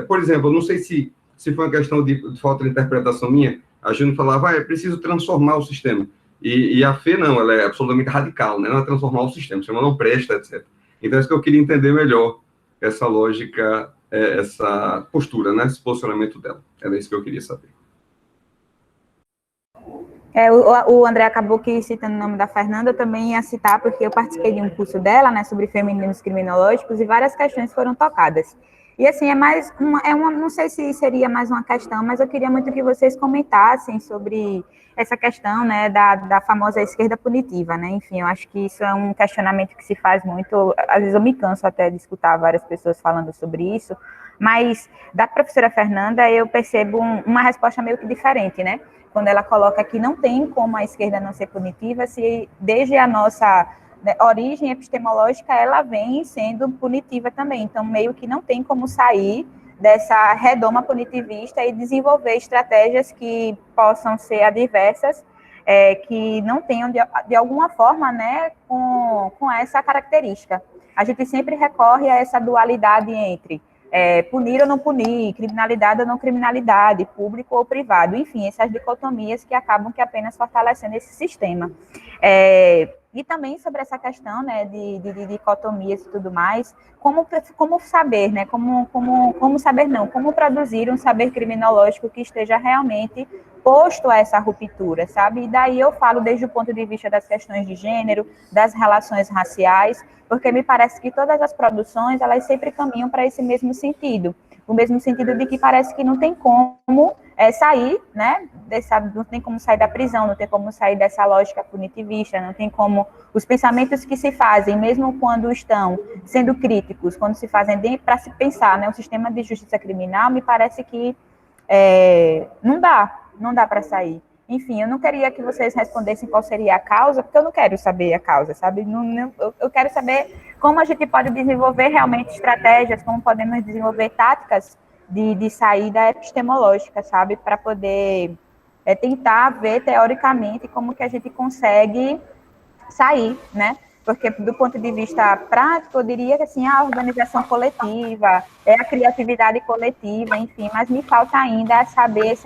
por exemplo, eu não sei se foi uma questão de falta de interpretação minha, a June falava, é preciso transformar o sistema. E a Fê não, ela é absolutamente radical, né? Não é transformar o sistema não presta, etc. Então, é isso que eu queria entender melhor, essa lógica, essa postura, né, esse posicionamento dela. Era isso que eu queria saber. O André acabou que citando o nome da Fernanda, eu também ia citar, porque eu participei de um curso dela, né, sobre feminismos criminológicos, e várias questões foram tocadas. E, assim, não sei se seria mais uma questão, mas eu queria muito que vocês comentassem sobre essa questão, né, da famosa esquerda punitiva, né, enfim, eu acho que isso é um questionamento que se faz muito, às vezes eu me canso até de escutar várias pessoas falando sobre isso, mas da professora Fernanda eu percebo uma resposta meio que diferente, né, quando ela coloca que não tem como a esquerda não ser punitiva, se desde a nossa origem epistemológica ela vem sendo punitiva também, então meio que não tem como sair dessa redoma punitivista e desenvolver estratégias que possam ser adversas, que não tenham de alguma forma, né, com essa característica. A gente sempre recorre a essa dualidade entre punir ou não punir, criminalidade ou não criminalidade, público ou privado, enfim, essas dicotomias que acabam que apenas fortalecendo esse sistema. E também sobre essa questão, né, de dicotomias e tudo mais, como saber, né, como saber não, como produzir um saber criminológico que esteja realmente posto a essa ruptura, sabe? E daí eu falo desde o ponto de vista das questões de gênero, das relações raciais, porque me parece que todas as produções, elas sempre caminham para esse mesmo sentido, o mesmo sentido de que parece que não tem como sair, né, não tem como sair da prisão, não tem como sair dessa lógica punitivista, não tem como os pensamentos que se fazem, mesmo quando estão sendo críticos, quando se fazem para se pensar, né, o sistema de justiça criminal, me parece que não dá para sair. Enfim, eu não queria que vocês respondessem qual seria a causa, porque eu não quero saber a causa, sabe? Eu quero saber como a gente pode desenvolver realmente estratégias, como podemos desenvolver táticas de saída epistemológica, sabe? Para poder tentar ver, teoricamente, como que a gente consegue sair, né? Porque, do ponto de vista prático, eu diria que, assim, a organização coletiva, a criatividade coletiva, enfim, mas me falta ainda saber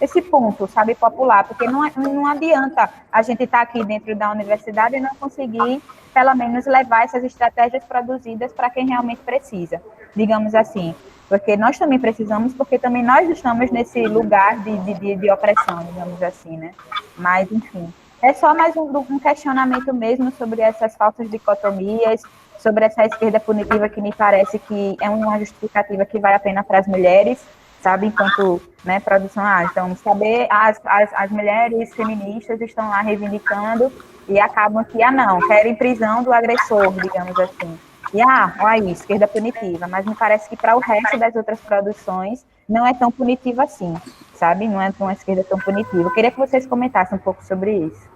esse ponto, sabe, popular, porque não adianta a gente estar aqui dentro da universidade e não conseguir, pelo menos, levar essas estratégias produzidas para quem realmente precisa, digamos assim, porque nós também precisamos, porque também nós estamos nesse lugar de opressão, digamos assim, né, mas, enfim, é só mais um questionamento mesmo sobre essas falsas dicotomias, sobre essa esquerda punitiva que me parece que é uma justificativa que vai apenas para as mulheres, sabe, enquanto, né, produção, então, saber, as mulheres feministas estão lá reivindicando e acabam que, não, querem prisão do agressor, digamos assim. E, olha aí, esquerda punitiva, mas me parece que para o resto das outras produções não é tão punitiva assim, sabe, não é uma esquerda tão punitiva. Eu queria que vocês comentassem um pouco sobre isso.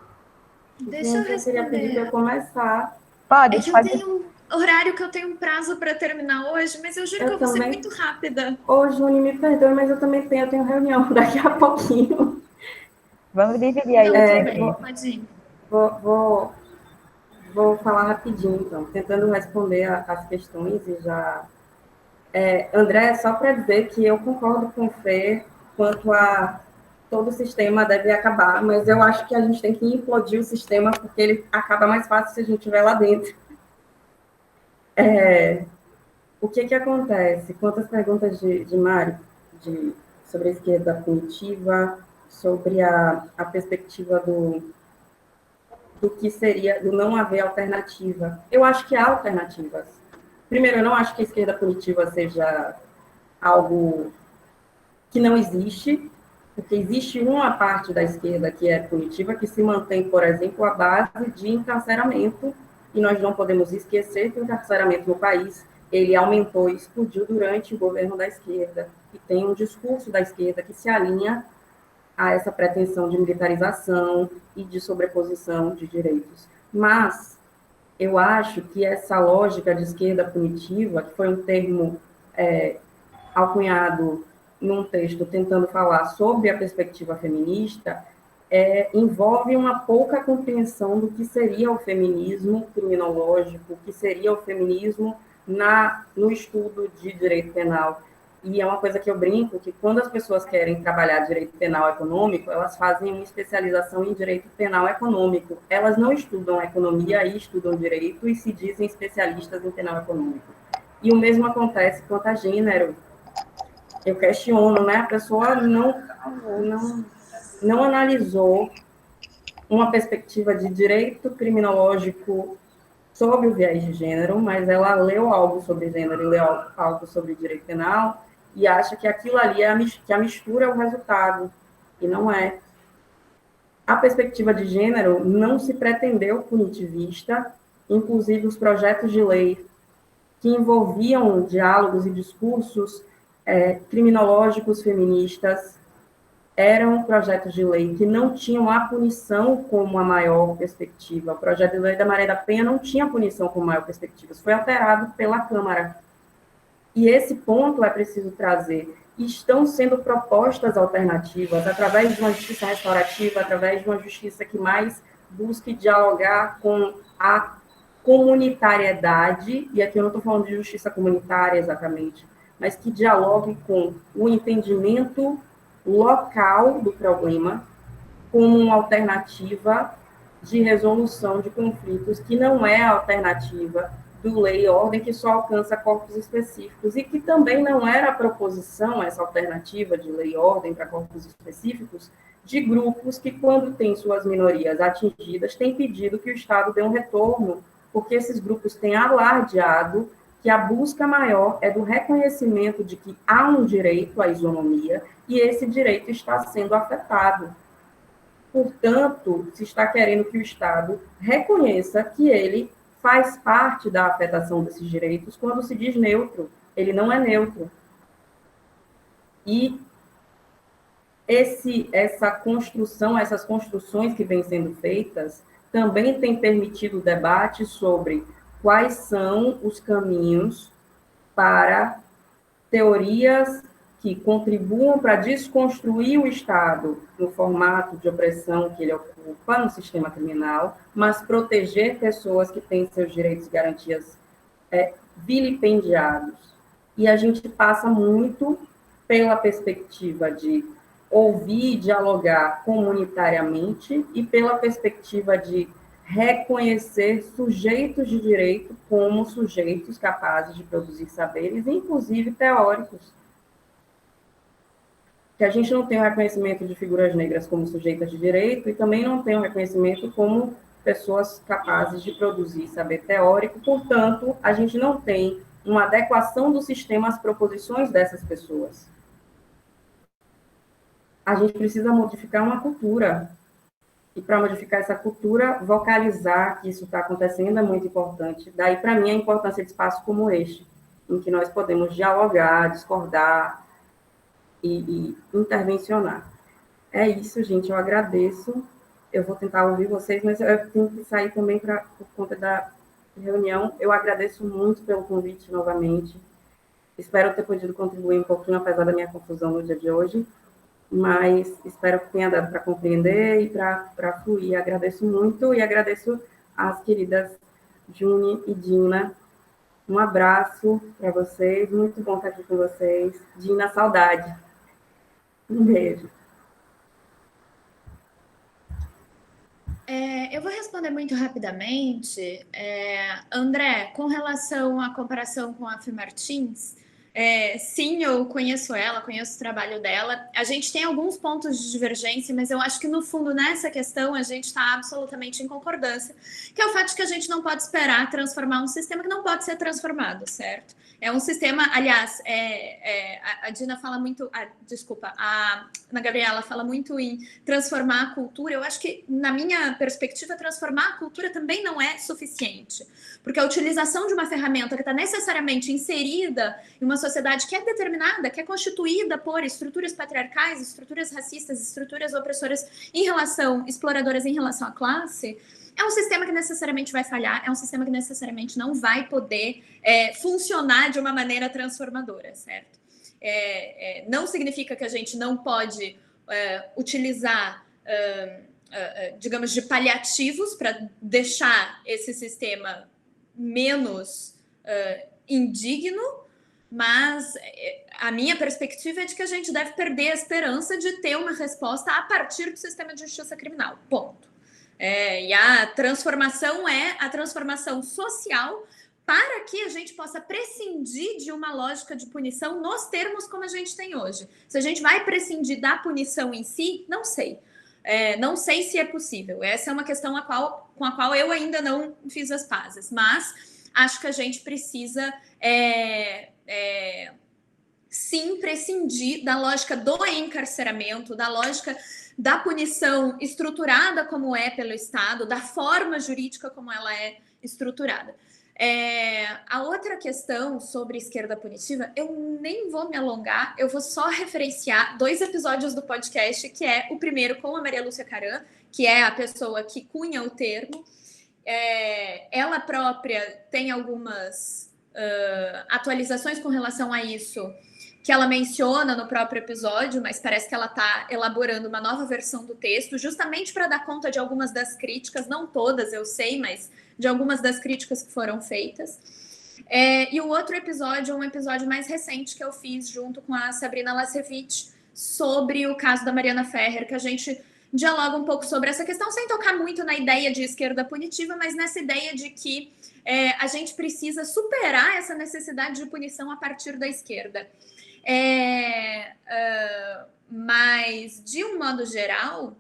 Deixa eu responder. Eu queria pedir para eu começar. Pode. Eu tenho horário que eu tenho um prazo para terminar hoje, mas eu juro que eu vou ser muito rápida. Ô, Juni, me perdoe, mas eu também tenho reunião daqui a pouquinho. Vamos dividir aí. Pode ir. Vou falar rapidinho, então, tentando responder as questões e já... André, só para dizer que eu concordo com o Fer quanto a todo o sistema deve acabar, mas eu acho que a gente tem que implodir o sistema porque ele acaba mais fácil se a gente estiver lá dentro. O que acontece? Quantas perguntas de Mário sobre a esquerda punitiva, sobre a perspectiva do que seria, do não haver alternativa. Eu acho que há alternativas. Primeiro, eu não acho que a esquerda punitiva seja algo que não existe, porque existe uma parte da esquerda que é punitiva, que se mantém, por exemplo, à base de encarceramento, e nós não podemos esquecer que o encarceramento no país, ele aumentou e explodiu durante o governo da esquerda, e tem um discurso da esquerda que se alinha a essa pretensão de militarização e de sobreposição de direitos. Mas eu acho que essa lógica de esquerda punitiva, que foi um termo alcunhado num texto tentando falar sobre a perspectiva feminista, envolve uma pouca compreensão do que seria o feminismo criminológico, o que seria o feminismo no estudo de direito penal. E é uma coisa que eu brinco, que quando as pessoas querem trabalhar direito penal econômico, elas fazem uma especialização em direito penal econômico. Elas não estudam economia e estudam direito e se dizem especialistas em penal econômico. E o mesmo acontece quanto a gênero. Eu questiono, né? A pessoa não analisou uma perspectiva de direito criminológico sob o viés de gênero, mas ela leu algo sobre gênero e leu algo sobre direito penal e acha que aquilo ali que a mistura é o resultado, e não é. A perspectiva de gênero não se pretendeu punitivista, inclusive os projetos de lei que envolviam diálogos e discursos criminológicos feministas eram projetos de lei que não tinham a punição como a maior perspectiva. O projeto de lei da Maria da Penha não tinha punição como maior perspectiva, isso foi alterado pela Câmara. E esse ponto é preciso trazer. Estão sendo propostas alternativas através de uma justiça restaurativa, através de uma justiça que mais busque dialogar com a comunitariedade, e aqui eu não estou falando de justiça comunitária exatamente, mas que dialogue com o entendimento local do problema como uma alternativa de resolução de conflitos, que não é a alternativa do lei e ordem que só alcança corpos específicos, e que também não era a proposição, essa alternativa de lei e ordem para corpos específicos, de grupos que, quando têm suas minorias atingidas, têm pedido que o Estado dê um retorno, porque esses grupos têm alardeado que a busca maior é do reconhecimento de que há um direito à isonomia e esse direito está sendo afetado. Portanto, se está querendo que o Estado reconheça que ele faz parte da afetação desses direitos quando se diz neutro. Ele não é neutro. E essas construções que vêm sendo feitas também têm permitido o debate sobre quais são os caminhos para teorias que contribuam para desconstruir o Estado no formato de opressão que ele ocupa no sistema criminal, mas proteger pessoas que têm seus direitos e garantias vilipendiados. E a gente passa muito pela perspectiva de ouvir e dialogar comunitariamente e pela perspectiva de reconhecer sujeitos de direito como sujeitos capazes de produzir saberes, inclusive teóricos. Que a gente não tem o reconhecimento de figuras negras como sujeitas de direito e também não tem o reconhecimento como pessoas capazes de produzir saber teórico, portanto, a gente não tem uma adequação do sistema às proposições dessas pessoas. A gente precisa modificar uma cultura. E para modificar essa cultura, vocalizar que isso está acontecendo é muito importante. Daí, para mim, a importância de espaços como este, em que nós podemos dialogar, discordar e intervencionar. É isso, gente, eu agradeço. Eu vou tentar ouvir vocês, mas eu tenho que sair também por conta da reunião. Eu agradeço muito pelo convite novamente. Espero ter podido contribuir um pouquinho, apesar da minha confusão no dia de hoje. Mas espero que tenha dado para compreender e para fluir. Agradeço muito e agradeço às queridas Juni e Dina. Um abraço para vocês, muito bom estar aqui com vocês. Dina, saudade. Um beijo. Eu vou responder muito rapidamente. André, com relação à comparação com a Fê Martins, sim, eu conheço ela, conheço o trabalho dela. A gente tem alguns pontos de divergência, mas eu acho que, no fundo, nessa questão, a gente está absolutamente em concordância, que é o fato de que a gente não pode esperar transformar um sistema que não pode ser transformado, certo? É um sistema, aliás, a Dina fala muito, a Ana Gabriela fala muito em transformar a cultura. Eu acho que, na minha perspectiva, transformar a cultura também não é suficiente, porque a utilização de uma ferramenta que está necessariamente inserida em uma sociedade que é determinada, que é constituída por estruturas patriarcais, estruturas racistas, estruturas opressoras exploradoras em relação à classe, é um sistema que necessariamente vai falhar, é um sistema que necessariamente não vai poder funcionar de uma maneira transformadora, certo? Não significa que a gente não pode utilizar, digamos, de paliativos para deixar esse sistema menos indigno, mas a minha perspectiva é de que a gente deve perder a esperança de ter uma resposta a partir do sistema de justiça criminal, ponto. E a transformação é a transformação social para que a gente possa prescindir de uma lógica de punição nos termos como a gente tem hoje. Se a gente vai prescindir da punição em si, não sei. Não sei se é possível. Essa é uma questão com a qual eu ainda não fiz as pazes, mas acho que a gente precisa sim prescindir da lógica do encarceramento, da lógica da punição estruturada como é pelo Estado, da forma jurídica como ela é estruturada. A outra questão sobre esquerda punitiva, eu nem vou me alongar, eu vou só referenciar 2 episódios do podcast, que é o primeiro com a Maria Lúcia Caram, que é a pessoa que cunha o termo. Ela própria tem algumas atualizações com relação a isso, que ela menciona no próprio episódio, mas parece que ela está elaborando uma nova versão do texto, justamente para dar conta de algumas das críticas, não todas, eu sei, mas de algumas das críticas que foram feitas. E o outro episódio é um episódio mais recente que eu fiz junto com a Sabrina Lasevich sobre o caso da Mariana Ferrer, que a gente dialoga um pouco sobre essa questão, sem tocar muito na ideia de esquerda punitiva, mas nessa ideia de que a gente precisa superar essa necessidade de punição a partir da esquerda. Mas, de um modo geral,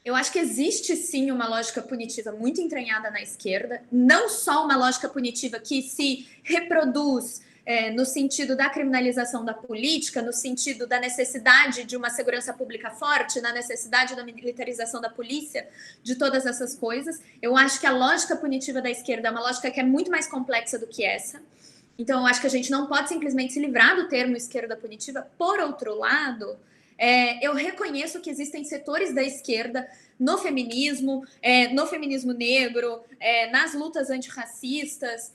eu acho que existe sim uma lógica punitiva muito entranhada na esquerda, não só uma lógica punitiva que se reproduz no sentido da criminalização da política, no sentido da necessidade de uma segurança pública forte, na necessidade da militarização da polícia, de todas essas coisas. Eu acho que a lógica punitiva da esquerda é uma lógica que é muito mais complexa do que essa. Então, eu acho que a gente não pode simplesmente se livrar do termo esquerda punitiva. Por outro lado, eu reconheço que existem setores da esquerda no feminismo negro, nas lutas antirracistas,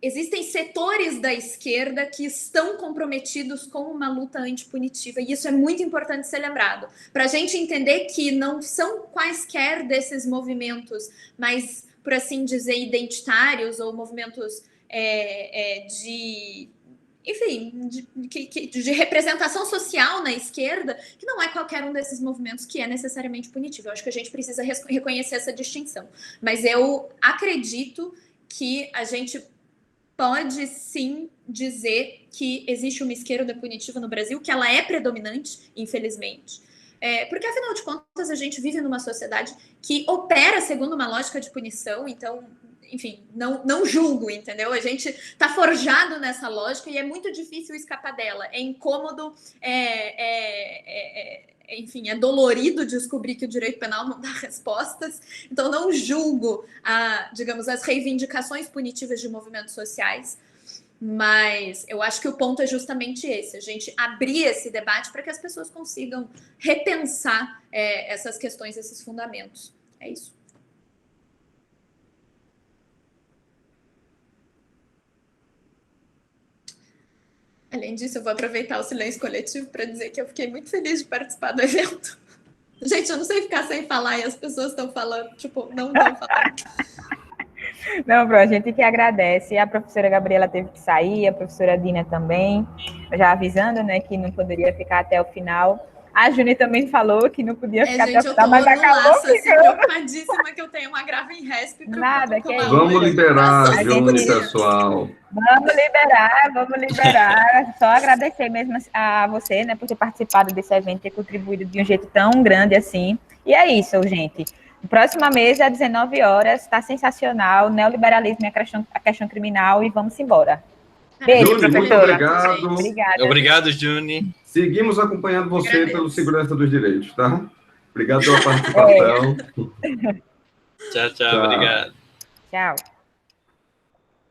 existem setores da esquerda que estão comprometidos com uma luta antipunitiva, e isso é muito importante ser lembrado, para a gente entender que não são quaisquer desses movimentos, mas, por assim dizer, identitários ou movimentos de representação social na esquerda, que não é qualquer um desses movimentos que é necessariamente punitivo. Eu acho que a gente precisa reconhecer essa distinção. Mas eu acredito que a gente pode sim dizer que existe uma esquerda punitiva no Brasil, que ela é predominante, infelizmente. Porque, afinal de contas, a gente vive numa sociedade que opera segundo uma lógica de punição, então, enfim, não julgo, entendeu? A gente está forjado nessa lógica e é muito difícil escapar dela. É incômodo, enfim, é dolorido descobrir que o direito penal não dá respostas. Então, não julgo, digamos, as reivindicações punitivas de movimentos sociais, mas eu acho que o ponto é justamente esse, a gente abrir esse debate para que as pessoas consigam repensar essas questões, esses fundamentos. É isso. Além disso, eu vou aproveitar o silêncio coletivo para dizer que eu fiquei muito feliz de participar do evento. Gente, eu não sei ficar sem falar e as pessoas estão falando, tipo, não estão falando. Não, Pro, a gente que agradece. A professora Gabriela teve que sair, a professora Dina também, já avisando, né, que não poderia ficar até o final. A Juni também falou que não podia ficar até o final, mas acabou ficando. Preocupadíssima que eu tenho uma grave em resp. Nada, que é isso. Vamos liberar a Juni, pessoal. Vamos liberar. Só agradecer mesmo a você, né, por ter participado desse evento, ter contribuído de um jeito tão grande assim. E é isso, gente. Próxima mesa, às 19 horas, está sensacional, neoliberalismo e a questão criminal, e vamos embora. Beijo, Juni, professora. muito obrigado. Obrigada. Obrigado, Juni. Seguimos acompanhando você pelo Segurança dos Direitos, tá? Obrigado pela participação. Tchau, obrigado. Tchau.